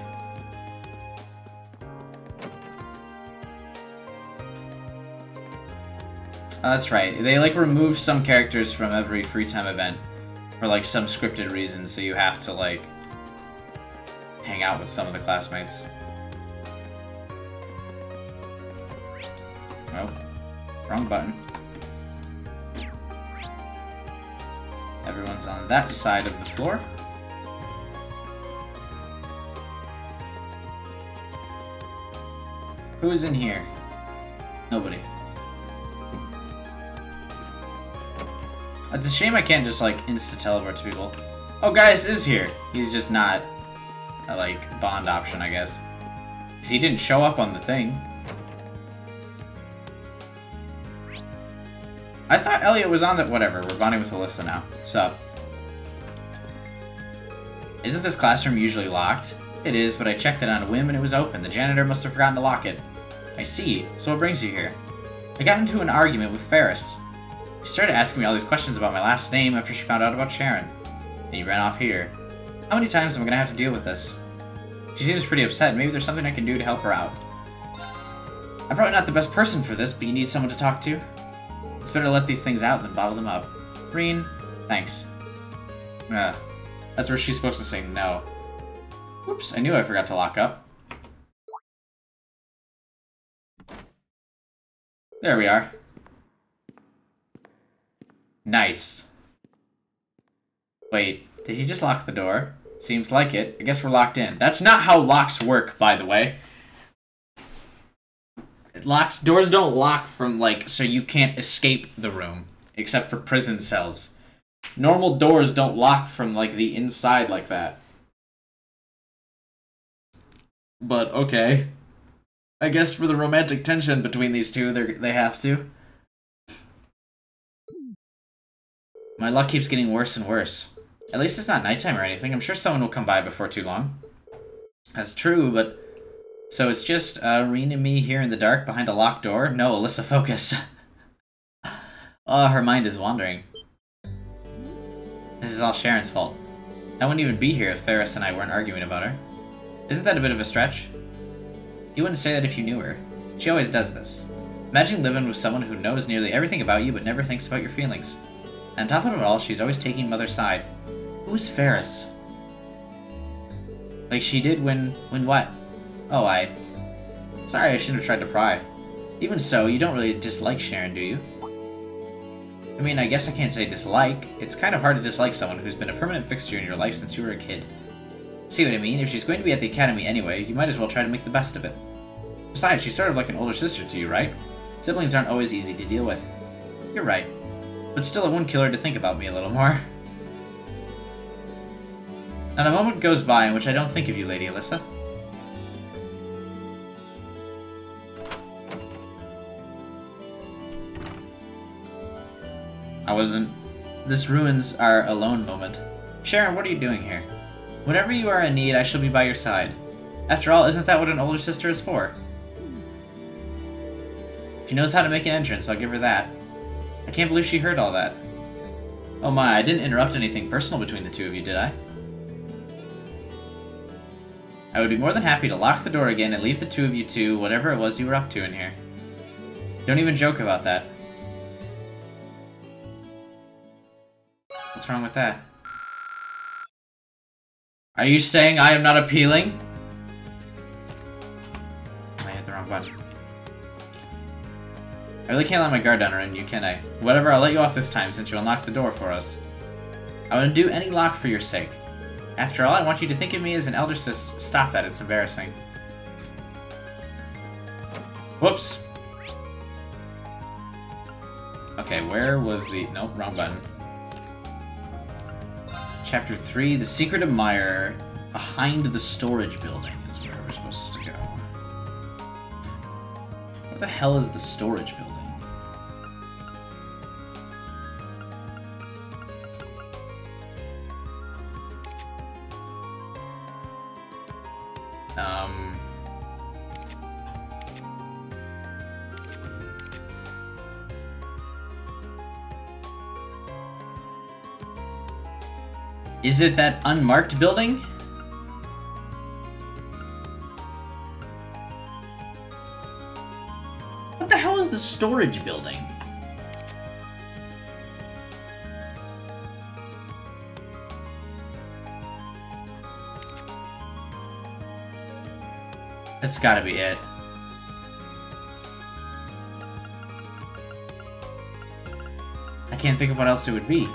That's right. They, like, remove some characters from every free time event for, like, some scripted reason, so you have to, like, hang out with some of the classmates. Oh. Wrong button. Everyone's on that side of the floor. Who's in here? Nobody. It's a shame I can't just, like, insta-teleport to people. Oh, Gaius is here. He's just not a, like, bond option, I guess. Because he didn't show up on the thing. I thought Elliot was on the... Whatever, we're bonding with Alyssa now. Sup? Isn't this classroom usually locked? It is, but I checked it on a whim and it was open. The janitor must have forgotten to lock it. I see. So what brings you here? I got into an argument with Ferris. She started asking me all these questions about my last name after she found out about Sharon. And you ran off here. How many times am I gonna have to deal with this? She seems pretty upset. Maybe there's something I can do to help her out. I'm probably not the best person for this, but you need someone to talk to. It's better to let these things out than bottle them up. Reen, thanks. That's where she's supposed to say no. Oops, I knew I forgot to lock up. There we are. Nice. Wait, did he just lock the door? Seems like it. I guess we're locked in. That's not how locks work, by the way. Doors don't lock from, like, so you can't escape the room. Except for prison cells. Normal doors don't lock from, like, the inside like that. But, okay. I guess for the romantic tension between these two, they have to. My luck keeps getting worse and worse. At least it's not nighttime or anything. I'm sure someone will come by before too long. That's true, but... So it's just Reen and me here in the dark behind a locked door? No, Alyssa, focus. Oh, her mind is wandering. This is all Sharon's fault. I wouldn't even be here if Ferris and I weren't arguing about her. Isn't that a bit of a stretch? You wouldn't say that if you knew her. She always does this. Imagine living with someone who knows nearly everything about you but never thinks about your feelings. And on top of it all, she's always taking Mother's side. Who's Ferris? Like she did when what? Oh, Sorry, I shouldn't have tried to pry. Even so, you don't really dislike Sharon, do you? I mean, I guess I can't say dislike. It's kind of hard to dislike someone who's been a permanent fixture in your life since you were a kid. See what I mean? If she's going to be at the academy anyway, you might as well try to make the best of it. Besides, she's sort of like an older sister to you, right? Siblings aren't always easy to deal with. You're right. But still, it wouldn't kill her to think about me a little more. Not a moment goes by in which I don't think of you, Lady Alyssa. This ruins our alone moment. Sharon, what are you doing here? Whenever you are in need, I shall be by your side. After all, isn't that what an older sister is for? She knows how to make an entrance, I'll give her that. I can't believe she heard all that. Oh my, I didn't interrupt anything personal between the two of you, did I? I would be more than happy to lock the door again and leave the two of you to whatever it was you were up to in here. Don't even joke about that. What's wrong with that? Are you saying I am not appealing? I hit the wrong button. I really can't let my guard down around you, can I? Whatever, I'll let you off this time since you unlocked the door for us. I wouldn't do any lock for your sake. After all, I want you to think of me as an elder sis. Stop that, it's embarrassing. Whoops. Okay, where was the... Nope, wrong button. Chapter 3, The Secret Admirer, Behind the Storage Building is where we're supposed to go. Where the hell is the storage building? Is it that unmarked building? What the hell is the storage building? That's gotta be it. I can't think of what else it would be.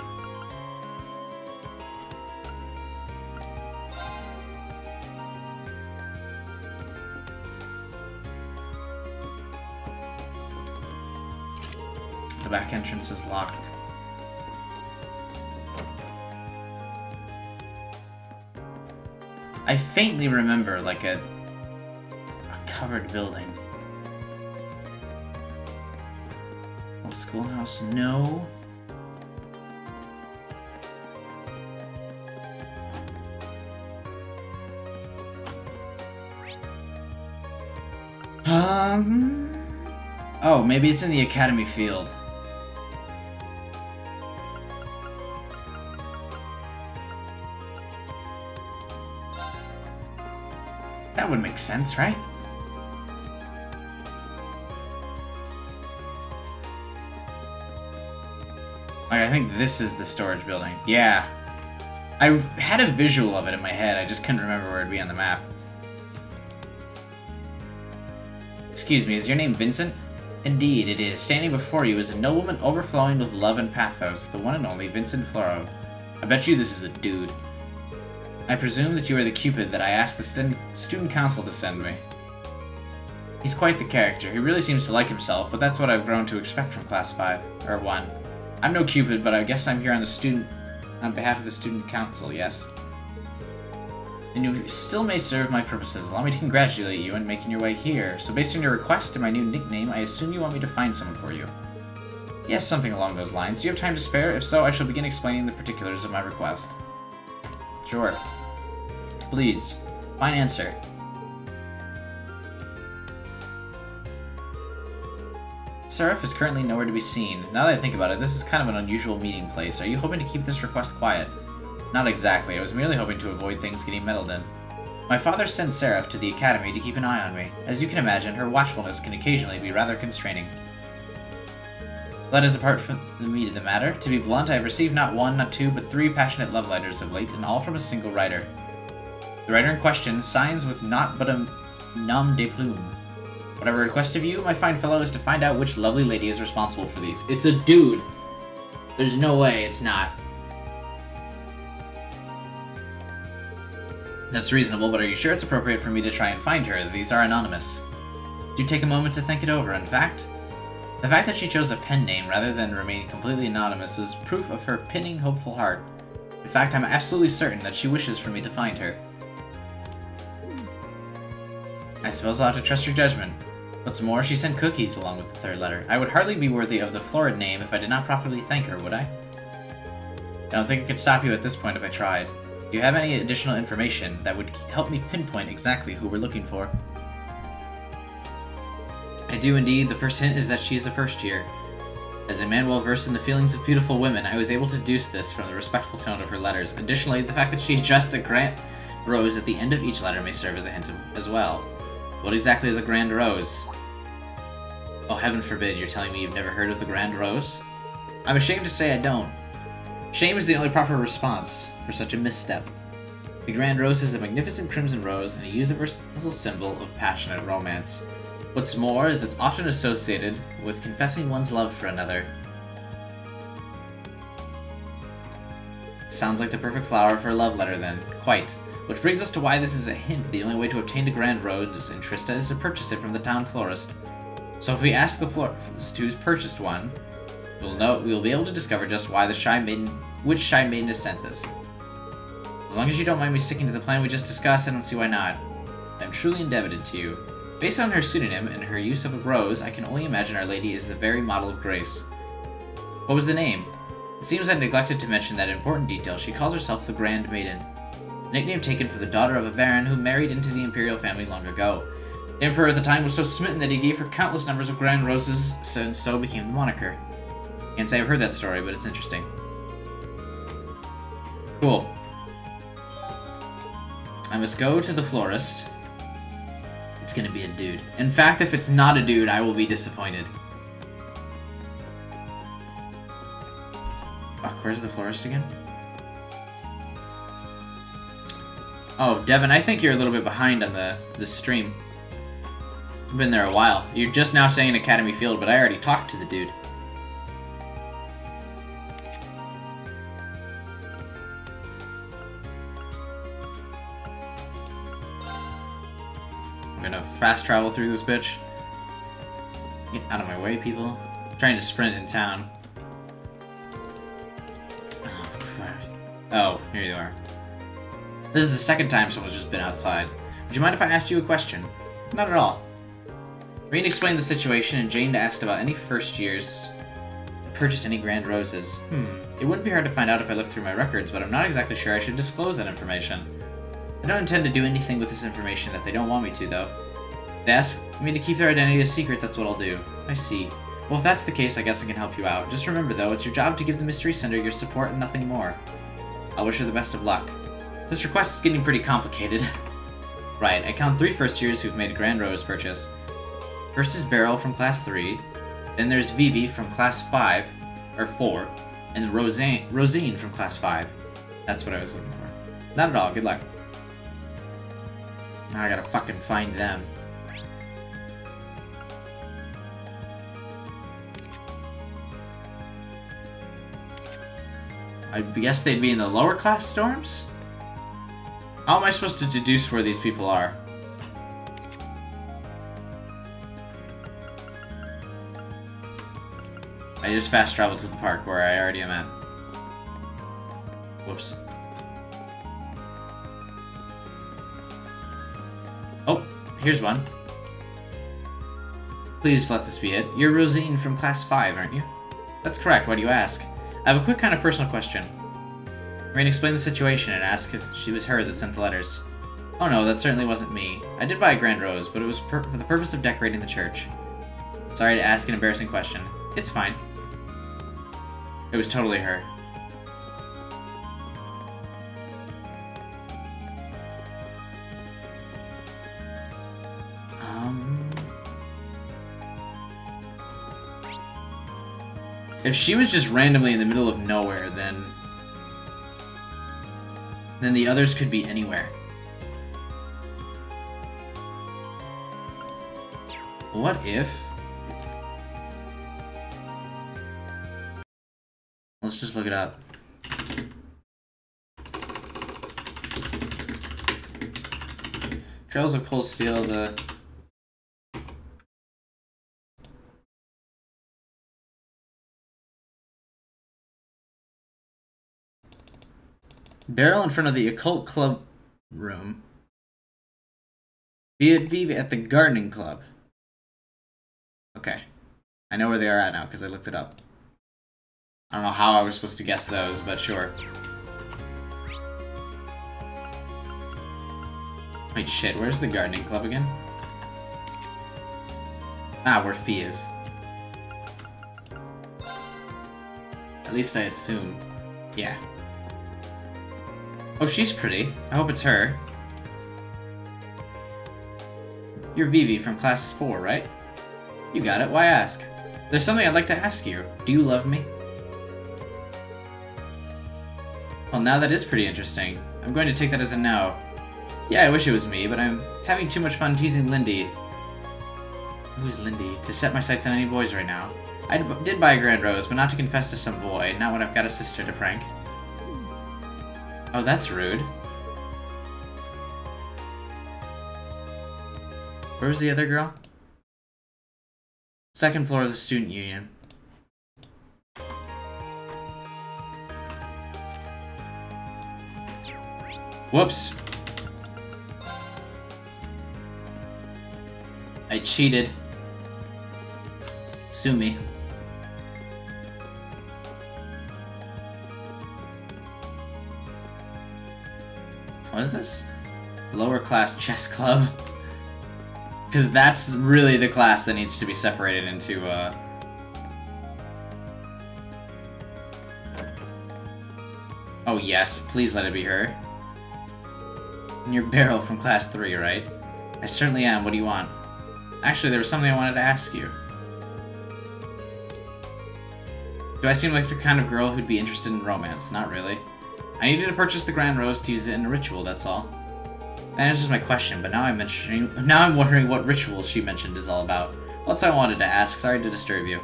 The back entrance is locked. I faintly remember, like, a covered building. Old schoolhouse, no. Oh, maybe it's in the academy field. That would make sense, right? Like, I think this is the storage building. Yeah. I had a visual of it in my head, I just couldn't remember where it'd be on the map. Excuse me, is your name Vincent? Indeed, it is. Standing before you is a nobleman overflowing with love and pathos, the one and only Vincent Floro. I bet you this is a dude. I presume that you are the Cupid that I asked the student council to send me. He's quite the character. He really seems to like himself, but that's what I've grown to expect from Class 5, or 1. I'm no Cupid, but I guess I'm here on behalf of the student council, yes? And you still may serve my purposes. Allow me to congratulate you on making your way here. So based on your request and my new nickname, I assume you want me to find someone for you. Yes, something along those lines. Do you have time to spare? If so, I shall begin explaining the particulars of my request. Sure. Please, fine answer. Seraph is currently nowhere to be seen. Now that I think about it, this is kind of an unusual meeting place. Are you hoping to keep this request quiet? Not exactly. I was merely hoping to avoid things getting meddled in. My father sent Seraph to the academy to keep an eye on me. As you can imagine, her watchfulness can occasionally be rather constraining. That is apart from the meat of the matter. To be blunt, I have received not one, not two, but 3 passionate love letters of late, and all from a single writer. The writer in question signs with naught but a nom de plume. What I request of you, my fine fellow, is to find out which lovely lady is responsible for these. It's a dude! There's no way it's not. That's reasonable, but are you sure it's appropriate for me to try and find her? These are anonymous. Do take a moment to think it over. In fact, the fact that she chose a pen name rather than remain completely anonymous is proof of her pinning, hopeful heart. In fact, I'm absolutely certain that she wishes for me to find her. I suppose I'll have to trust your judgment. What's more, she sent cookies along with the 3rd letter. I would hardly be worthy of the florid name if I did not properly thank her, would I? I don't think I could stop you at this point if I tried. Do you have any additional information that would help me pinpoint exactly who we're looking for? I do indeed. The first hint is that she is a first year. As a man well versed in the feelings of beautiful women, I was able to deduce this from the respectful tone of her letters. Additionally, the fact that she addressed a grand rose at the end of each letter may serve as a hint as well. What exactly is a grand rose? Oh, heaven forbid you're telling me you've never heard of the grand rose? I'm ashamed to say I don't. Shame is the only proper response for such a misstep. The grand rose is a magnificent crimson rose and a universal symbol of passionate romance. What's more is it's often associated with confessing one's love for another. Sounds like the perfect flower for a love letter, then. Quite. Which brings us to why this is a hint. The only way to obtain a grand rose in Trista is to purchase it from the town florist. So if we ask the florist who's purchased one, we'll be able to discover just why which shy maiden has sent this. As long as you don't mind me sticking to the plan we just discussed, I don't see why not. I'm truly indebted to you. Based on her pseudonym and her use of a rose, I can only imagine Our Lady is the very model of grace. What was the name? It seems I neglected to mention that important detail. She calls herself the Grand Maiden. A nickname taken for the daughter of a baron who married into the imperial family long ago. The emperor at the time was so smitten that he gave her countless numbers of grand roses, and so became the moniker. Can't say I've heard that story, but it's interesting. Cool. I must go to the florist. It's gonna be a dude. In fact, if it's not a dude, I will be disappointed. Fuck, where's the florist again? Oh, Devin, I think you're a little bit behind on the stream. I've been there a while. You're just now saying Academy Field, but I already talked to the dude. I'm gonna fast travel through this bitch. Get out of my way, people. I'm trying to sprint in town. Oh, here you are. This is the second time someone's just been outside. Would you mind if I asked you a question? Not at all. Rain explained the situation, and Jane asked about any first years to purchase any grand roses. It wouldn't be hard to find out if I looked through my records, but I'm not exactly sure I should disclose that information. I don't intend to do anything with this information that they don't want me to, though. If they ask me to keep their identity a secret, that's what I'll do. I see. Well, if that's the case, I guess I can help you out. Just remember, though, it's your job to give the Mystery Center your support and nothing more. I'll wish her the best of luck. This request is getting pretty complicated. Right, I count 3 first years who've made a grand rose purchase. First is Beryl from Class 3, then there's Vivi from Class 5, or 4, and Rosine from Class 5. That's what I was looking for. Not at all, good luck. Now I gotta fucking find them. I guess they'd be in the lower class dorms? How am I supposed to deduce where these people are? I just fast traveled to the park where I already am at. Whoops. Oh, here's one. Please let this be it. You're Rosine from Class 5, aren't you? That's correct, why do you ask? I have a quick kind of personal question. Rain explained the situation and asked if she was her that sent the letters. Oh no, that certainly wasn't me. I did buy a grand rose, but it was for the purpose of decorating the church. Sorry to ask an embarrassing question. It's fine. It was totally her. If she was just randomly in the middle of nowhere, then the others could be anywhere. What if... Let's just look it up. Trails of Cold Steel, the... Barrel in front of the Occult Club room. Be at Viva at the Gardening Club. Okay. I know where they are at now because I looked it up. I don't know how I was supposed to guess those, but sure. Wait, shit, where's the Gardening Club again? Ah, where Fee is. At least I assume. Yeah. Oh, she's pretty. I hope it's her. You're Vivi from Class 4, right? You got it. Why ask? There's something I'd like to ask you. Do you love me? Well, now that is pretty interesting. I'm going to take that as a no. Yeah, I wish it was me, but I'm having too much fun teasing Lindy. Who's Lindy? To set my sights on any boys right now. I did buy a grand rose, but not to confess to some boy, not when I've got a sister to prank. Oh, that's rude. Where was the other girl? Second floor of the student union. Whoops. I cheated. Sue me. What is this? Lower class chess club? Because that's really the class that needs to be separated into, Oh yes, please let it be her. And you're Beryl from class 3, right? I certainly am, what do you want? Actually, there was something I wanted to ask you. Do I seem like the kind of girl who'd be interested in romance? Not really. I needed to purchase the Grand Rose to use it in a ritual, that's all. That answers my question, but now I'm wondering what ritual she mentioned is all about. Well, that's what I wanted to ask, sorry to disturb you.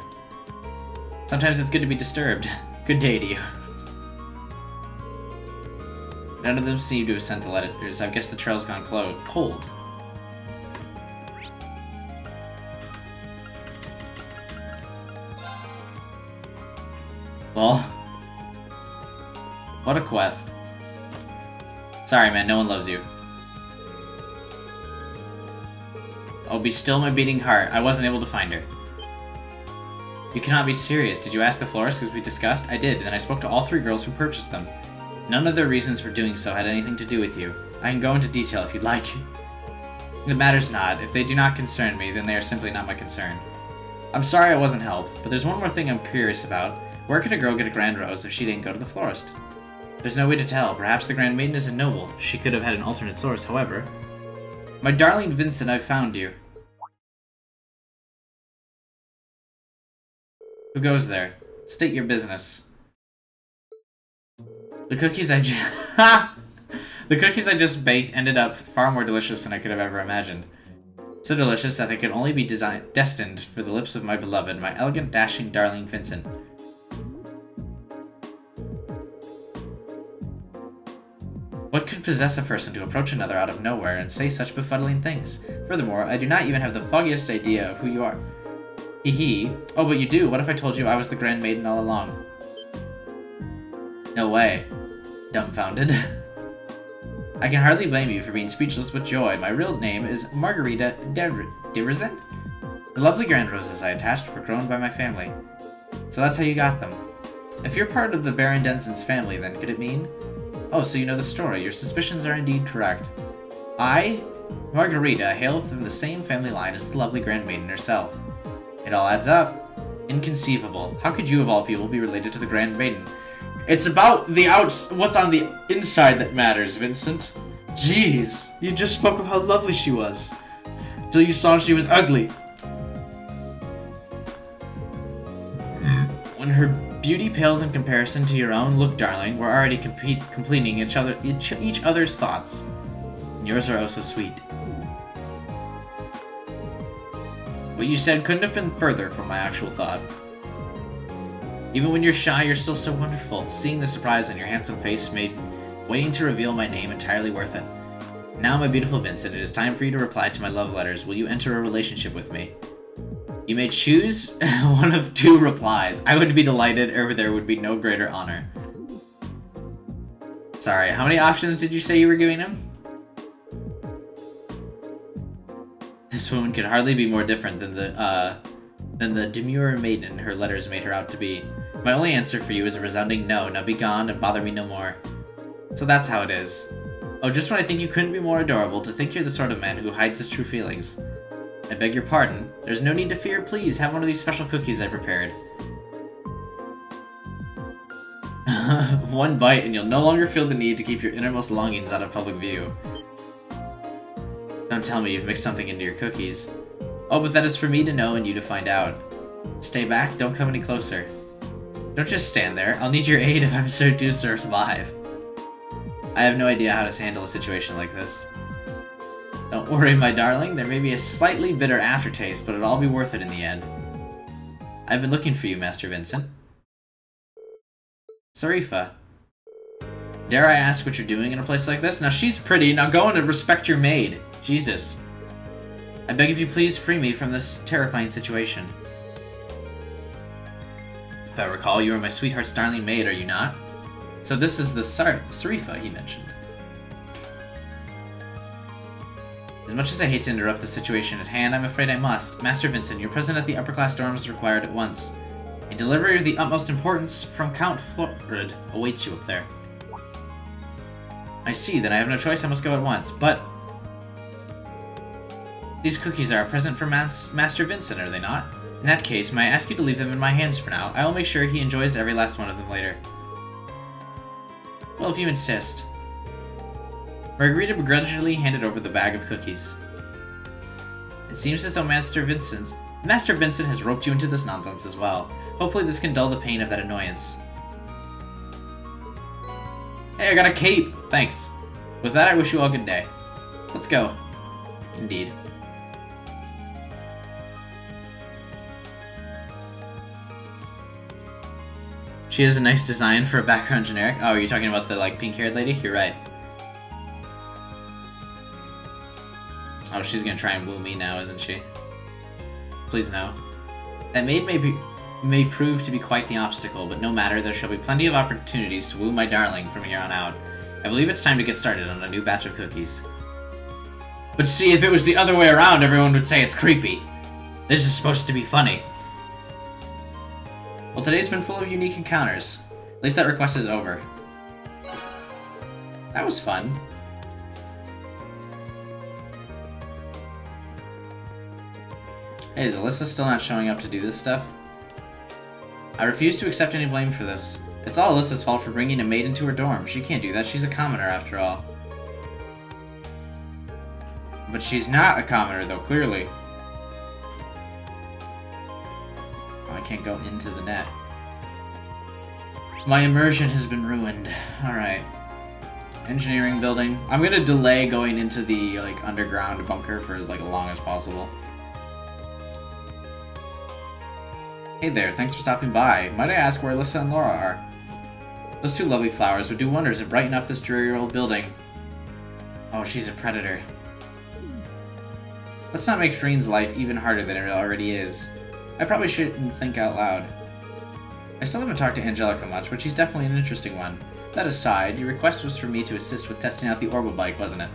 Sometimes it's good to be disturbed. Good day to you. None of them seem to have sent the letters. I guess the trail's gone cold. Well, what a quest. Sorry, man, no one loves you. Oh, be still my beating heart. I wasn't able to find her. You cannot be serious. Did you ask the florist as we discussed? I did, and I spoke to all 3 girls who purchased them. None of their reasons for doing so had anything to do with you. I can go into detail if you'd like. It matters not. If they do not concern me, then they are simply not my concern. I'm sorry I wasn't helped, but there's one more thing I'm curious about. Where could a girl get a Grand Rose if she didn't go to the florist? There's no way to tell. Perhaps the Grand Maiden isn't noble. She could have had an alternate source, however. My darling Vincent, I've found you. Who goes there? State your business. The cookies I just baked ended up far more delicious than I could have ever imagined. So delicious that they could only be destined for the lips of my beloved, my elegant, dashing, darling Vincent. What could possess a person to approach another out of nowhere and say such befuddling things? Furthermore, I do not even have the foggiest idea of who you are. Hee hee. Oh, but you do. What if I told you I was the Grand Maiden all along? No way. Dumbfounded. I can hardly blame you for being speechless with joy. My real name is Margarita Diversent. The lovely Grand Roses I attached were grown by my family. So that's how you got them. If you're part of the Baron Densen's family, then could it mean? Oh, so you know the story. Your suspicions are indeed correct. I, Margarita, hail from the same family line as the lovely Grand Maiden herself. It all adds up. Inconceivable. How could you, of all people, be related to the Grand Maiden? It's about the what's on the inside that matters, Vincent. Jeez, you just spoke of how lovely she was. Till you saw she was ugly. When her beauty pales in comparison to your own, look, darling, we're already completing each other's thoughts. And yours are oh so sweet. What you said couldn't have been further from my actual thought. Even when you're shy, you're still so wonderful. Seeing the surprise on your handsome face made waiting to reveal my name entirely worth it. Now, my beautiful Vincent, it is time for you to reply to my love letters. Will you enter a relationship with me? You may choose one of 2 replies. I would be delighted, or there would be no greater honor. Sorry, how many options did you say you were giving him? This woman could hardly be more different than the demure maiden her letters made her out to be. My only answer for you is a resounding no. Now be gone and bother me no more. So that's how it is. Oh, just when I think you couldn't be more adorable, to think you're the sort of man who hides his true feelings. I beg your pardon. There's no need to fear, please. Have one of these special cookies I prepared. One bite and you'll no longer feel the need to keep your innermost longings out of public view. Don't tell me you've mixed something into your cookies. Oh, but that is for me to know and you to find out. Stay back, don't come any closer. Don't just stand there. I'll need your aid if I'm so to survive. I have no idea how to handle a situation like this. Don't worry, my darling. There may be a slightly bitter aftertaste, but it'll all be worth it in the end. I've been looking for you, Master Vincent. Sarifa. Dare I ask what you're doing in a place like this? Now she's pretty, now go and respect your maid. Jesus. I beg of you, please free me from this terrifying situation. If I recall, you are my sweetheart's darling maid, are you not? So this is the Sarifa he mentioned. As much as I hate to interrupt the situation at hand, I'm afraid I must. Master Vincent, your presence at the upper-class dorms is required at once. A delivery of the utmost importance from Count Florid awaits you up there. I see, then I have no choice, I must go at once, but... These cookies are a present from Master Vincent, are they not? In that case, may I ask you to leave them in my hands for now? I will make sure he enjoys every last one of them later. Well, if you insist. Margarita begrudgingly handed over the bag of cookies. It seems as though Master Vincent has roped you into this nonsense as well. Hopefully this can dull the pain of that annoyance. Hey, I got a cape! Thanks. With that, I wish you all good day. Let's go. Indeed. She has a nice design for a background generic. Oh, are you talking about the, like, pink-haired lady? You're right. Oh, she's gonna try and woo me now, isn't she? Please no. That maid may prove to be quite the obstacle, but no matter, there shall be plenty of opportunities to woo my darling from here on out. I believe it's time to get started on a new batch of cookies. But see, if it was the other way around, everyone would say it's creepy. This is supposed to be funny. Well, today's been full of unique encounters. At least that request is over. That was fun. Hey, is Alyssa still not showing up to do this stuff? I refuse to accept any blame for this. It's all Alyssa's fault for bringing a maid into her dorm. She can't do that. She's a commoner, after all. But she's not a commoner, though, clearly. Oh, I can't go into the net. My immersion has been ruined. Alright. Engineering building. I'm gonna delay going into the, like, underground bunker for as, like, long as possible. Hey there, thanks for stopping by. Might I ask where Alyssa and Laura are? Those two lovely flowers would do wonders and brighten up this dreary old building. Oh, she's a predator. Let's not make Shreen's life even harder than it already is. I probably shouldn't think out loud. I still haven't talked to Angelica much, but she's definitely an interesting one. That aside, your request was for me to assist with testing out the orbital bike, wasn't it?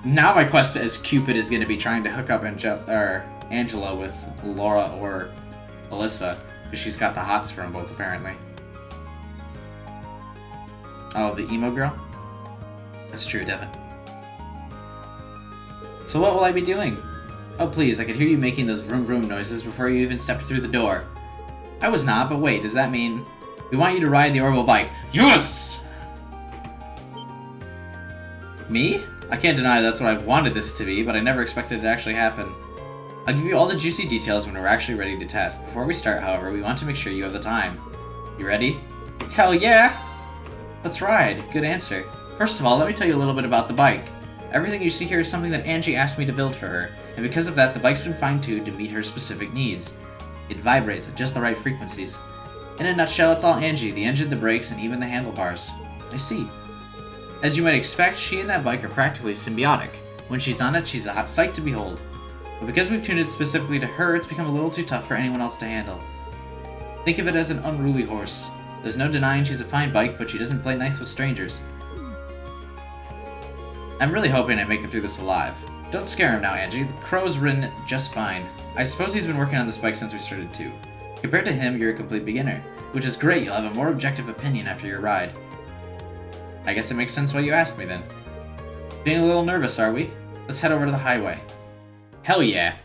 Now my quest as Cupid is going to be trying to hook up Angela with Laura or Alyssa, because she's got the hots for them both, apparently. Oh, the emo girl? That's true, Devin. So what will I be doing? Oh please, I could hear you making those vroom vroom noises before you even stepped through the door. I was not, but wait, does that mean... We want you to ride the orbital bike. Yes! Me? I can't deny that's what I've wanted this to be, but I never expected it to actually happen. I'll give you all the juicy details when we're actually ready to test. Before we start, however, we want to make sure you have the time. You ready? Hell yeah! Let's ride. Good answer. First of all, let me tell you a little bit about the bike. Everything you see here is something that Angie asked me to build for her, and because of that, the bike's been fine-tuned to meet her specific needs. It vibrates at just the right frequencies. In a nutshell, it's all Angie, the engine, the brakes, and even the handlebars. I see. As you might expect, she and that bike are practically symbiotic. When she's on it, she's a hot sight to behold. But because we've tuned it specifically to her, it's become a little too tough for anyone else to handle. Think of it as an unruly horse. There's no denying she's a fine bike, but she doesn't play nice with strangers. I'm really hoping I make it through this alive. Don't scare him now, Angie. The Crow's ridden it just fine. I suppose he's been working on this bike since we started too. Compared to him, you're a complete beginner. Which is great, you'll have a more objective opinion after your ride. I guess it makes sense why you asked me then. Being a little nervous, are we? Let's head over to the highway. Hell yeah!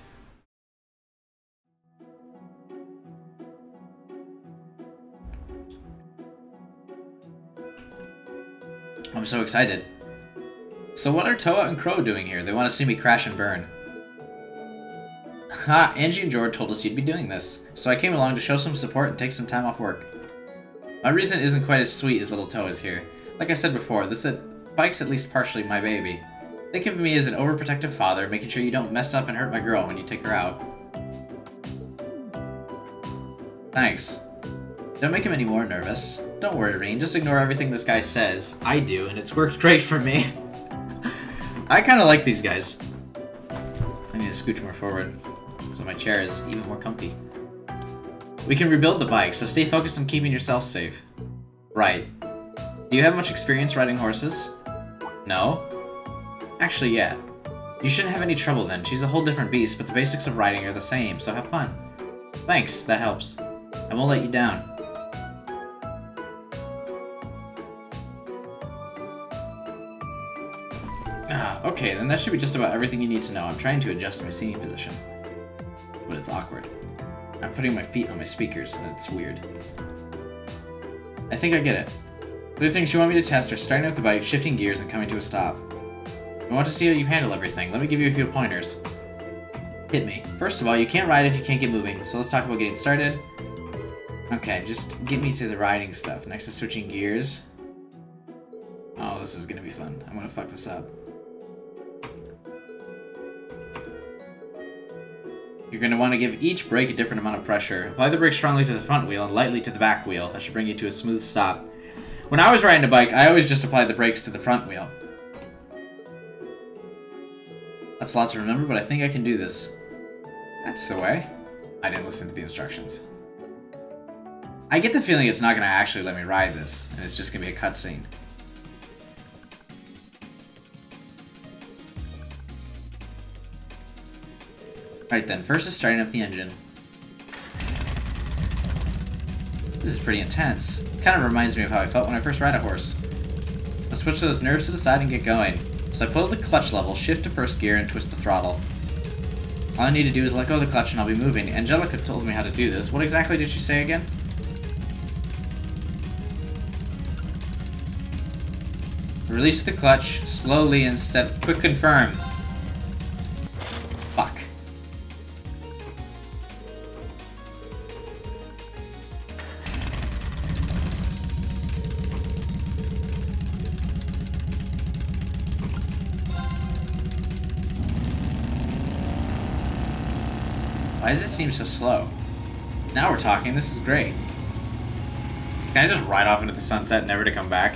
I'm so excited. So what are Toa and Crow doing here? They want to see me crash and burn. Ha! Angie and George told us you'd be doing this, so I came along to show some support and take some time off work. My reason isn't quite as sweet as little Toa's here. Like I said before, this bike's at least partially my baby. Think of me as an overprotective father, making sure you don't mess up and hurt my girl when you take her out. Thanks. Don't make him any more nervous. Don't worry, Reen. Just ignore everything this guy says. I do, and it's worked great for me. I kind of like these guys. I need to scooch more forward so my chair is even more comfy. We can rebuild the bike, so stay focused on keeping yourself safe. Right. Do you have much experience riding horses? No? Actually, yeah. You shouldn't have any trouble then. She's a whole different beast, but the basics of riding are the same, so have fun. Thanks, that helps. I won't let you down. Okay, then that should be just about everything you need to know. I'm trying to adjust my seating position, but it's awkward. I'm putting my feet on my speakers, and it's weird. I think I get it. The things you want me to test are starting up the bike, shifting gears, and coming to a stop. I want to see how you handle everything. Let me give you a few pointers. Hit me. First of all, you can't ride if you can't get moving, so let's talk about getting started. Okay, just get me to the riding stuff. Next is switching gears. Oh, this is gonna be fun. I'm gonna fuck this up. You're going to want to give each brake a different amount of pressure. Apply the brake strongly to the front wheel and lightly to the back wheel. That should bring you to a smooth stop. When I was riding a bike, I always just applied the brakes to the front wheel. That's a lot to remember, but I think I can do this. That's the way. I didn't listen to the instructions. I get the feeling it's not going to actually let me ride this, and it's just going to be a cutscene. Alright then, first is starting up the engine. This is pretty intense. Kind of reminds me of how I felt when I first ride a horse. Let's switch those nerves to the side and get going. So I pull the clutch level, shift to first gear, and twist the throttle. All I need to do is let go of the clutch and I'll be moving. Angelica told me how to do this. What exactly did she say again? Release the clutch slowly instead of quick confirm. Fuck. Why does it seem so slow? Now we're talking, this is great. Can I just ride off into the sunset, never to come back?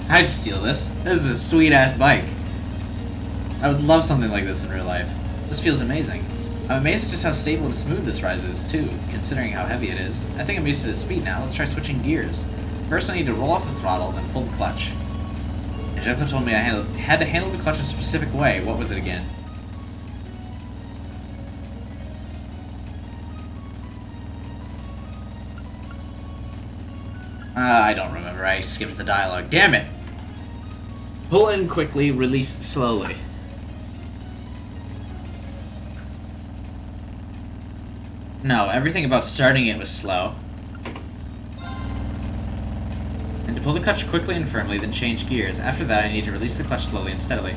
I'd steal this. This is a sweet-ass bike. I would love something like this in real life. This feels amazing. I'm amazed at just how stable and smooth this ride is, too, considering how heavy it is. I think I'm used to the speed now. Let's try switching gears. First, I need to roll off the throttle, then pull the clutch. Angelica told me I had to handle the clutch a specific way. What was it again? I don't remember. I skipped the dialogue. Damn it! Pull in quickly, release slowly. No, everything about starting it was slow. And to pull the clutch quickly and firmly, then change gears. After that, I need to release the clutch slowly and steadily.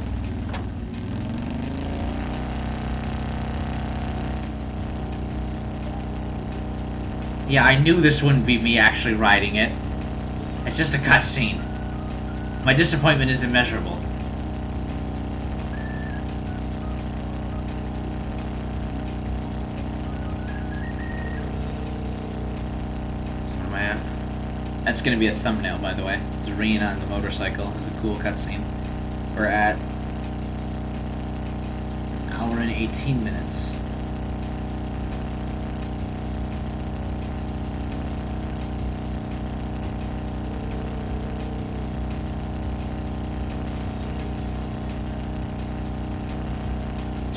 Yeah, I knew this wouldn't be me actually riding it. It's just a cutscene. My disappointment is immeasurable. Oh man. That's gonna be a thumbnail, by the way. It's Reen on the motorcycle. It's a cool cutscene. We're at an hour and 18 minutes.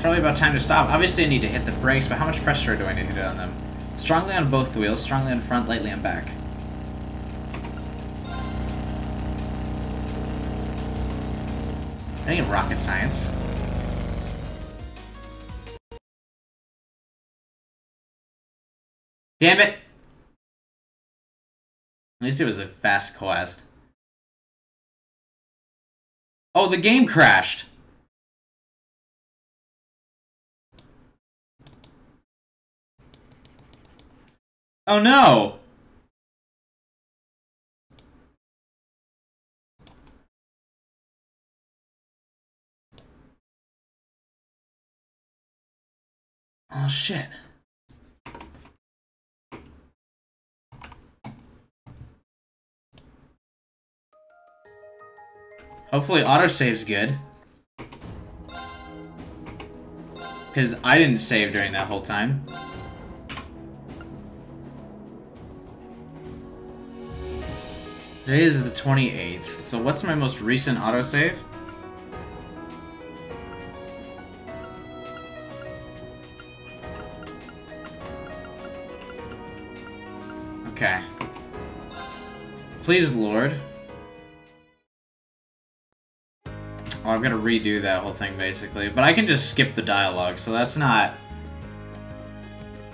Probably about time to stop. Obviously I need to hit the brakes, but how much pressure do I need to hit on them? Strongly on both wheels, strongly on front, lightly on back. That ain't rocket science. Damn it! At least it was a fast quest. Oh, the game crashed! Oh no! Oh shit. Hopefully autosave's good. Because I didn't save during that whole time. Today is the 28th, so what's my most recent autosave? Okay. Please, Lord. Well, I'm gonna redo that whole thing, basically. But I can just skip the dialogue, so that's not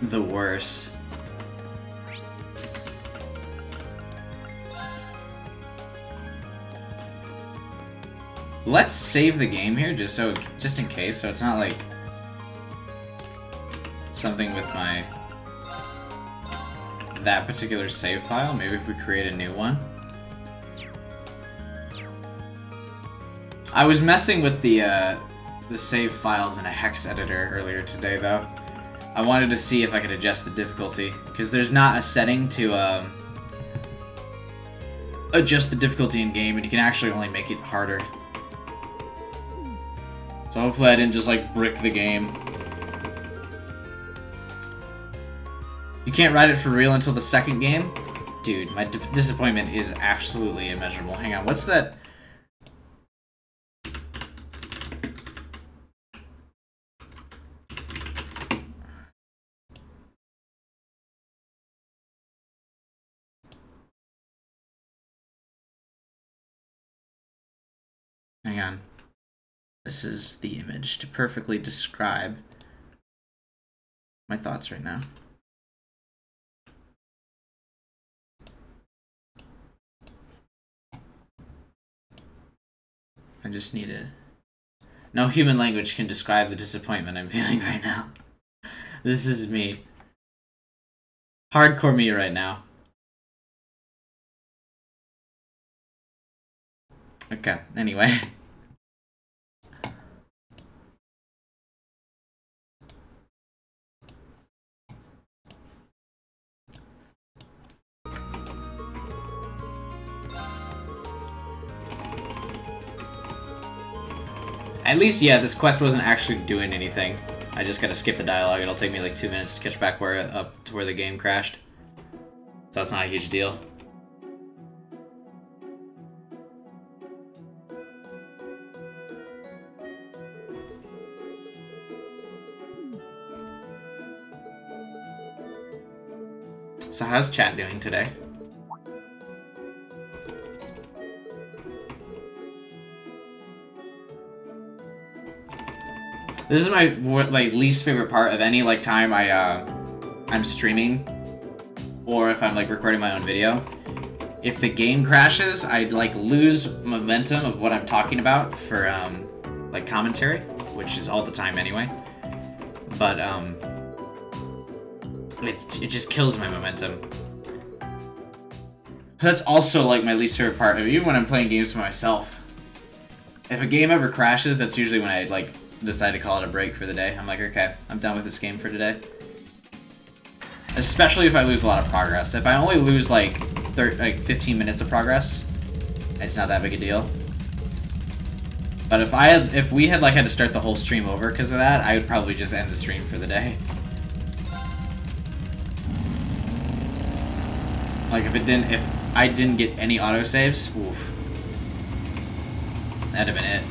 the worst. Let's save the game here, just in case, so it's not like something with that particular save file. Maybe if we create a new one. I was messing with the save files in a hex editor earlier today, though. I wanted to see if I could adjust the difficulty, because there's not a setting to adjust the difficulty in game, and you can actually only make it harder. So hopefully I didn't just, like, brick the game. You can't ride it for real until the second game? Dude, my disappointment is absolutely immeasurable. Hang on, what's that? Hang on. This is the image to perfectly describe my thoughts right now. I just need it. No human language can describe the disappointment I'm feeling right now. This is me. Hardcore me right now. Okay, anyway. At least, yeah, this quest wasn't actually doing anything. I just gotta skip the dialogue. It'll take me like 2 minutes to catch back up to where the game crashed. So that's not a huge deal. So how's chat doing today? This is my like least favorite part of any like time I'm streaming, or if I'm like recording my own video. If the game crashes, I'd like lose momentum of what I'm talking about for like commentary, which is all the time anyway. But it just kills my momentum. That's also like my least favorite part of even when I'm playing games for myself. If a game ever crashes, that's usually when I like decide to call it a break for the day. I'm like, okay, I'm done with this game for today. Especially if I lose a lot of progress. If I only lose like 15 minutes of progress, it's not that big a deal. But if we had like had to start the whole stream over because of that, I would probably just end the stream for the day. Like if I didn't get any autosaves, oof. That'd have been it.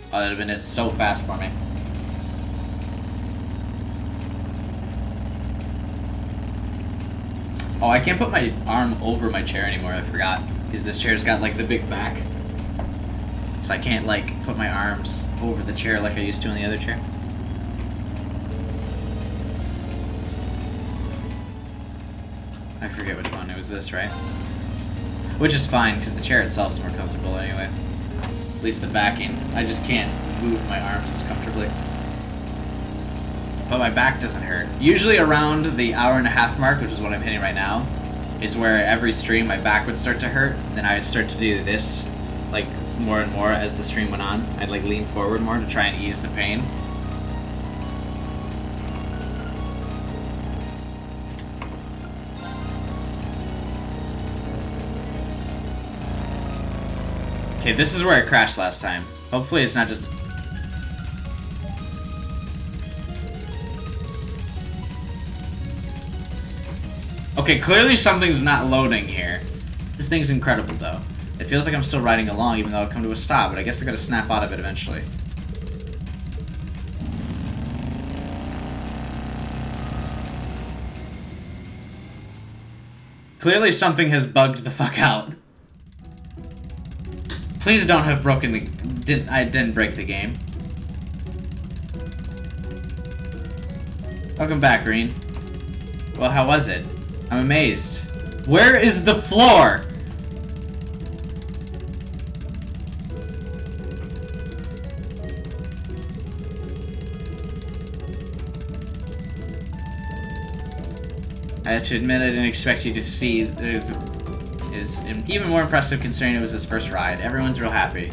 Oh, that'd have been it so fast for me. Oh, I can't put my arm over my chair anymore, I forgot. Because this chair's got like the big back. So I can't like put my arms over the chair like I used to in the other chair. I forget which one. It was this, right? Which is fine, because the chair itself is more comfortable anyway. At least the backing. I just can't move my arms as comfortably. But my back doesn't hurt. Usually around the hour-and-a-half mark, which is what I'm hitting right now, is where every stream my back would start to hurt. Then I would start to do this, like, more and more as the stream went on. I'd, like, lean forward more to try and ease the pain. Okay, this is where it crashed last time. Hopefully it's not just... Okay, clearly something's not loading here. This thing's incredible, though. It feels like I'm still riding along, even though I'll come to a stop, but I guess I gotta snap out of it eventually. Clearly something has bugged the fuck out. Please don't have broken the... I didn't break the game. Welcome back, Green. Well, how was it? I'm amazed. Where is the floor? I have to admit I didn't expect you to see is even more impressive considering it was his first ride. Everyone's real happy.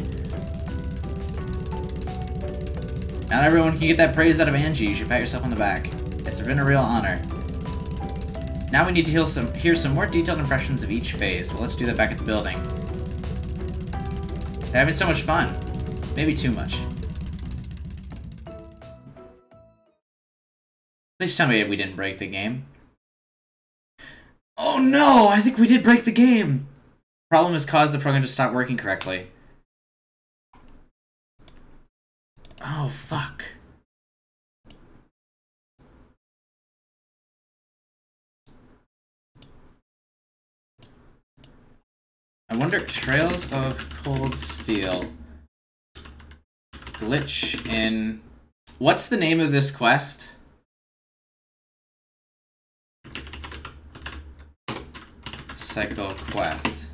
Not everyone can get that praise out of Angie. You should pat yourself on the back. It's been a real honor. Now we need to hear some more detailed impressions of each phase. Well, let's do that back at the building. They're having so much fun. Maybe too much. Please tell me we didn't break the game. Oh no! I think we did break the game! Problem has caused the program to stop working correctly. Oh, fuck. I wonder, Trails of Cold Steel. Glitch in... What's the name of this quest? Cycle Quest.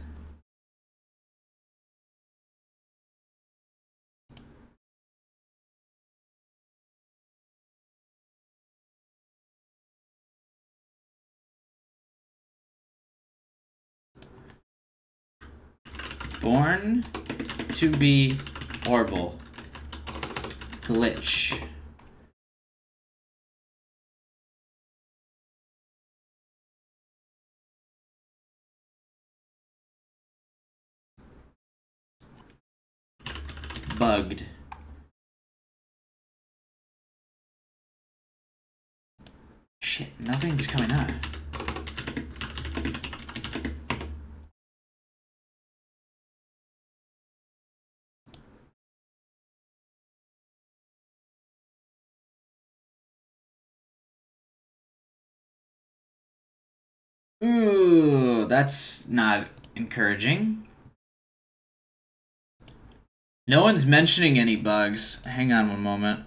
Born to be Orbital. Glitch. Bugged. Shit, nothing's coming up. Ooh, that's not encouraging. No one's mentioning any bugs. Hang on one moment.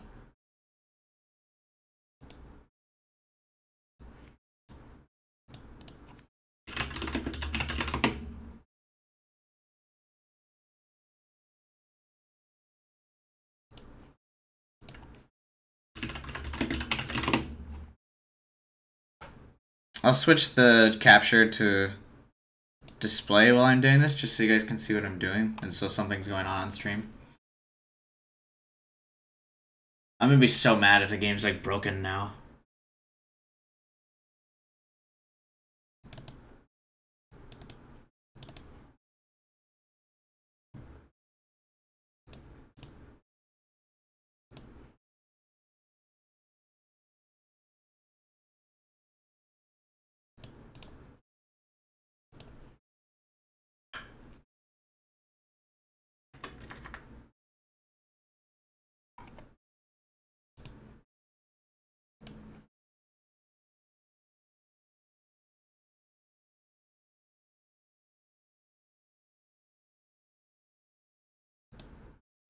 I'll switch the capture to display while I'm doing this, just so you guys can see what I'm doing, and so something's going on stream. I'm gonna be so mad if the game's like broken now.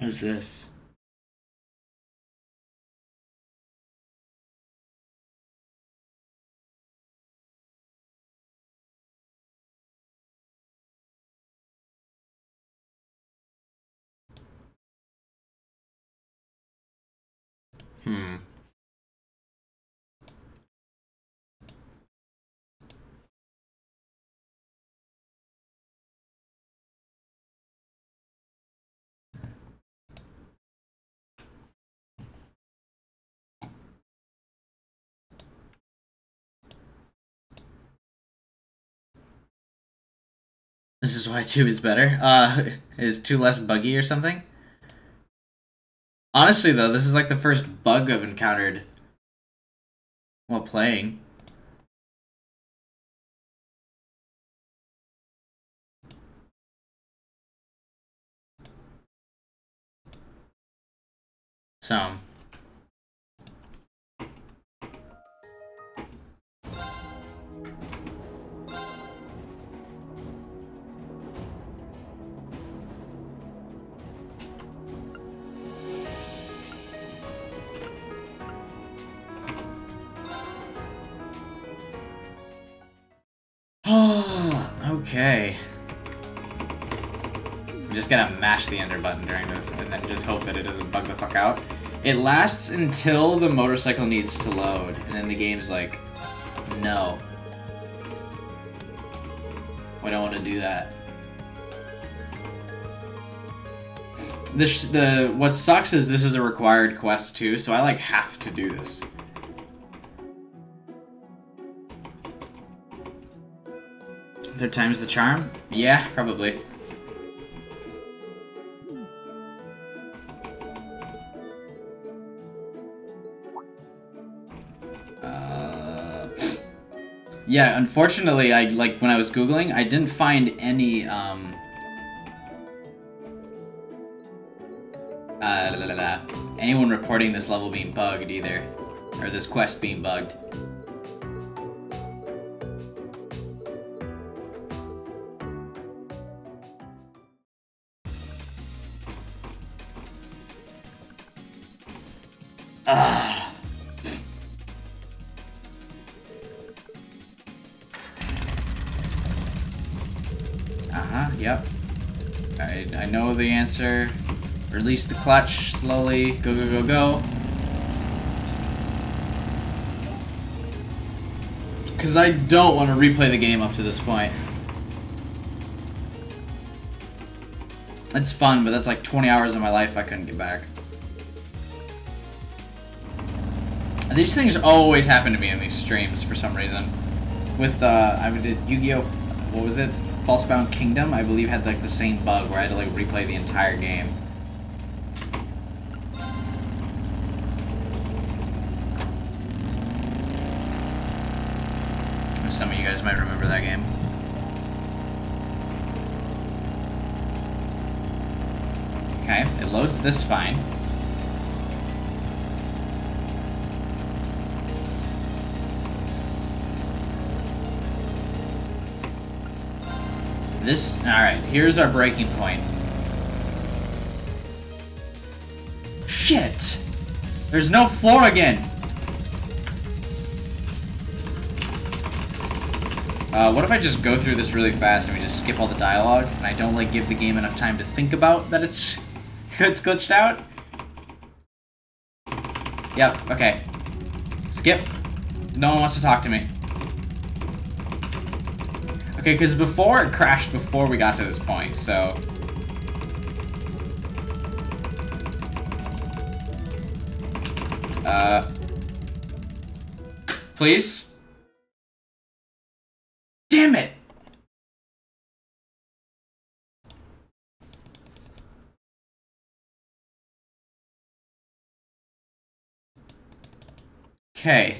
What's this? This is why 2 is better. Is 2 less buggy or something? Honestly, though, this is like the first bug I've encountered while playing. So... Okay. I'm just gonna mash the enter button during this and then just hope that it doesn't bug the fuck out. It lasts until the motorcycle needs to load, and then the game's like, no. We don't want to do that. What sucks is this is a required quest too, so I like have to do this. Third time's the charm? Yeah, probably. Yeah, unfortunately, when I was Googling, I didn't find any, anyone reporting this level being bugged either. Or this quest being bugged. Yep. I know the answer. Release the clutch slowly. Go, go, go, go. Because I don't want to replay the game up to this point. It's fun, but that's like 20 hours of my life I couldn't get back. And these things always happen to me in these streams for some reason. With, I did Yu-Gi-Oh! What was it? Falsebound Kingdom, I believe, had like the same bug where I had to like replay the entire game. Some of you guys might remember that game. Okay, it loads this fine. This, alright, here's our breaking point. Shit! There's no floor again! What if I just go through this really fast and we just skip all the dialogue, and I don't, like, give the game enough time to think about that it's glitched out? Yep, okay. Skip. No one wants to talk to me. Okay, because before it crashed before we got to this point, so... Please? Damn it! Okay.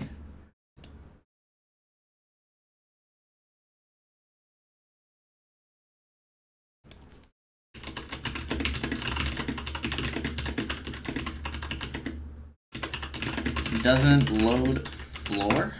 Doesn't load floor.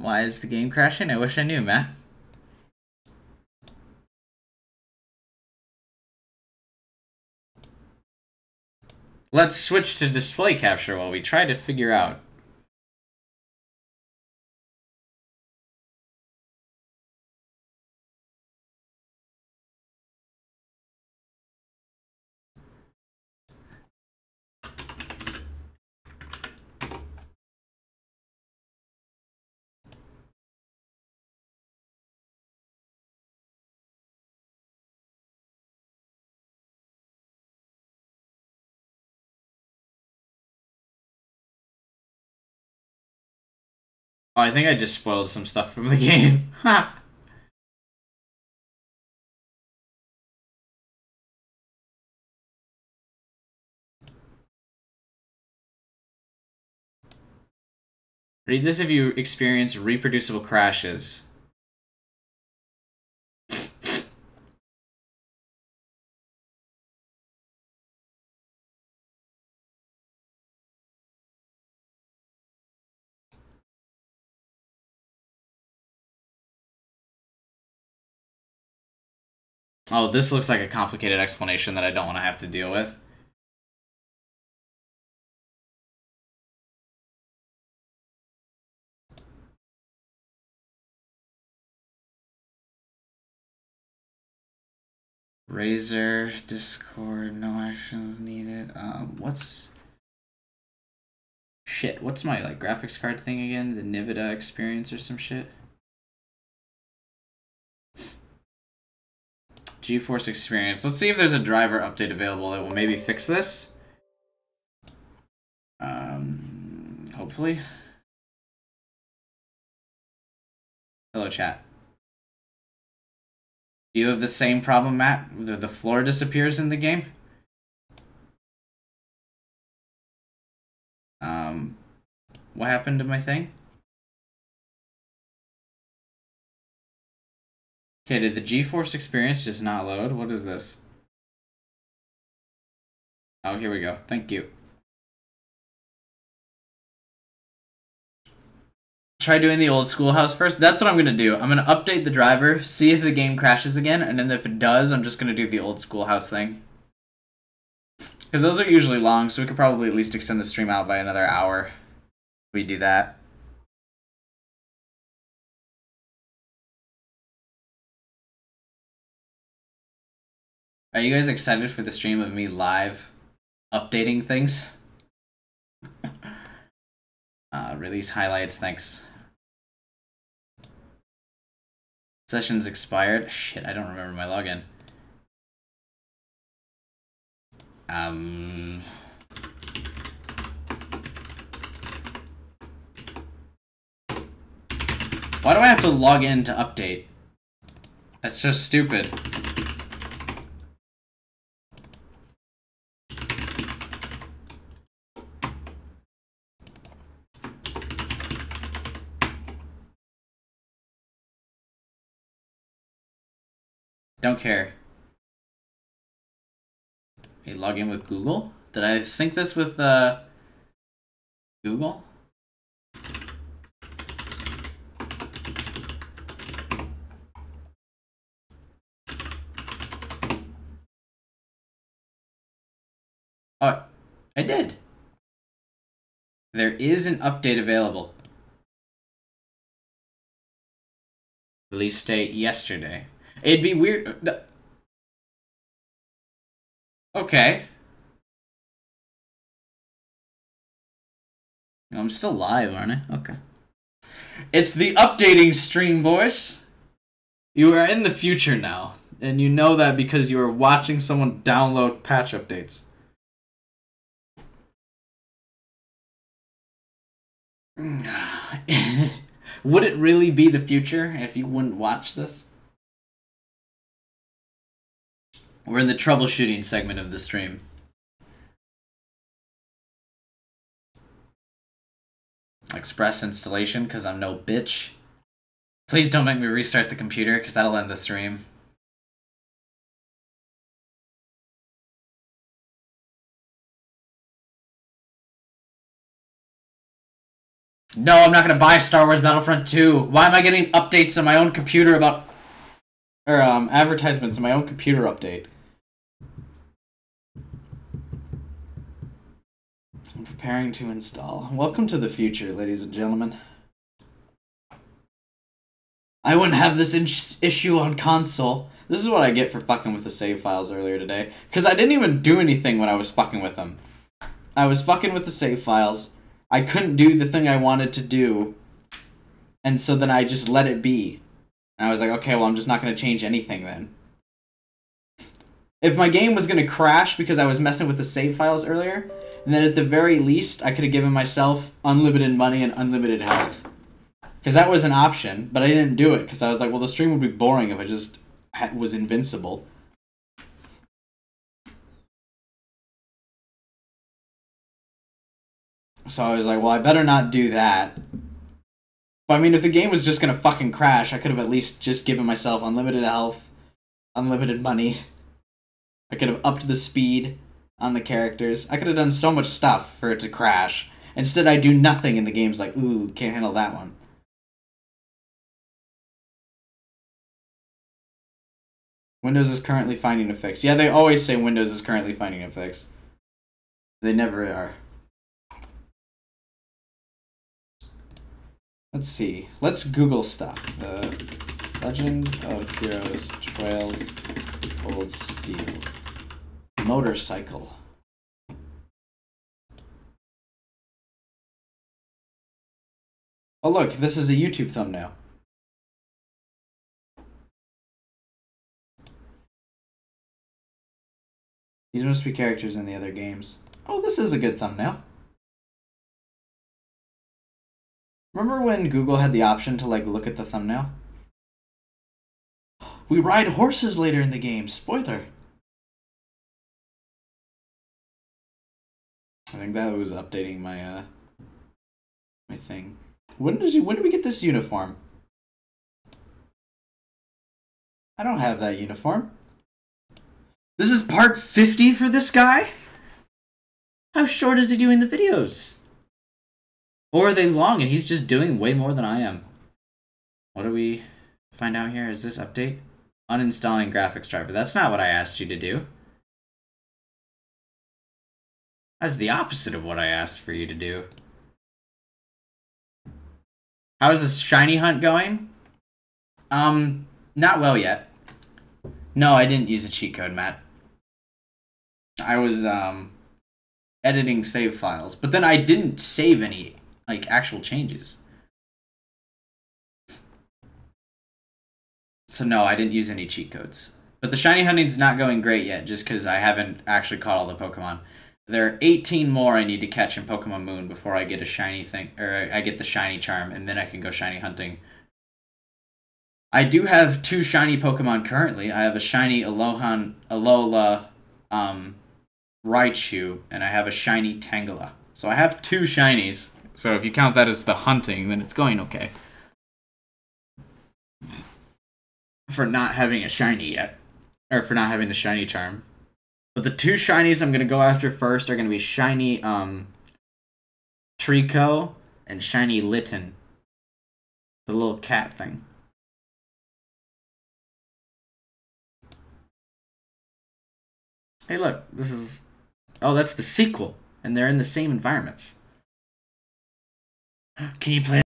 Why is the game crashing? I wish I knew, Matt. Let's switch to display capture while we try to figure out. Oh, I think I just spoiled some stuff from the game. Ha! Read this if you experience reproducible crashes. Oh, this looks like a complicated explanation that I don't want to have to deal with. Razer, Discord, no actions needed. What's... Shit, what's my, like, graphics card thing again? The Nvidia experience or some shit? GeForce Experience. Let's see if there's a driver update available that will maybe fix this. Hopefully. Hello, chat. Do you have the same problem, Matt? The floor disappears in the game? What happened to my thing? Okay, did the GeForce Experience just not load? What is this? Oh, here we go. Thank you. Try doing the old schoolhouse first. That's what I'm going to do. I'm going to update the driver, see if the game crashes again, and then if it does, I'm just going to do the old schoolhouse thing. Because those are usually long, so we could probably at least extend the stream out by another hour. We do that. Are you guys excited for the stream of me live updating things? Release highlights, thanks. Sessions expired. Shit, I don't remember my login. Why do I have to log in to update? That's so stupid. Don't care. Hey, log in with Google? Did I sync this with Google? Oh, I did. There is an update available. Release date yesterday. It'd be weird. Okay. I'm still live, aren't I? Okay. It's the updating stream, boys. You are in the future now. And you know that because you are watching someone download patch updates. Would it really be the future if you wouldn't watch this? We're in the troubleshooting segment of the stream. Express installation, because I'm no bitch. Please don't make me restart the computer, because that'll end the stream. No, I'm not going to buy Star Wars Battlefront 2. Why am I getting updates on my own computer about... Or, advertisements on my own computer update? I'm preparing to install. Welcome to the future, ladies and gentlemen. I wouldn't have this issue on console. This is what I get for fucking with the save files earlier today. Because I didn't even do anything when I was fucking with them. I was fucking with the save files. I couldn't do the thing I wanted to do. And so then I just let it be. And I was like, okay, well, I'm just not going to change anything then. If my game was going to crash because I was messing with the save files earlier, then at the very least, I could have given myself unlimited money and unlimited health. Because that was an option, but I didn't do it because I was like, well, the stream would be boring if I just was invincible. So I was like, well, I better not do that. But I mean, if the game was just gonna fucking crash, I could have at least just given myself unlimited health, unlimited money. I could have upped the speed on the characters. I could have done so much stuff for it to crash. Instead, I do nothing and the game's like, ooh, can't handle that one. Windows is currently finding a fix. Yeah, they always say Windows is currently finding a fix. They never are. Let's see. Let's Google stuff. The Legend of Heroes Trails Cold Steel. Motorcycle. Oh look, this is a YouTube thumbnail. These must be characters in the other games. Oh, this is a good thumbnail. Remember when Google had the option to, like, look at the thumbnail? We ride horses later in the game. Spoiler. I think that was updating my, my thing. When did we get this uniform? I don't have that uniform. This is part 50 for this guy? How short is he doing the videos? Or are they long and he's just doing way more than I am? What do we find out here? Is this update? Uninstalling graphics driver. That's not what I asked you to do. That's the opposite of what I asked for you to do. How is this shiny hunt going? Not well yet. No, I didn't use a cheat code, Matt. I was, editing save files. But then I didn't save any, like, actual changes. So no, I didn't use any cheat codes. But the shiny hunting's not going great yet, just because I haven't actually caught all the Pokemon. There are 18 more I need to catch in Pokemon Moon before I get a shiny thing, or I get the shiny charm, and then I can go shiny hunting. I do have 2 shiny Pokemon currently. I have a shiny Alola, Raichu, and I have a shiny Tangela. So I have 2 shinies. So if you count that as the hunting, then it's going okay. For not having a shiny yet. Or for not having the shiny charm. But the 2 shinies I'm going to go after first are going to be shiny, Trico and shiny Litten. The little cat thing. Hey look, this is... Oh, that's the sequel. And they're in the same environments. Can you play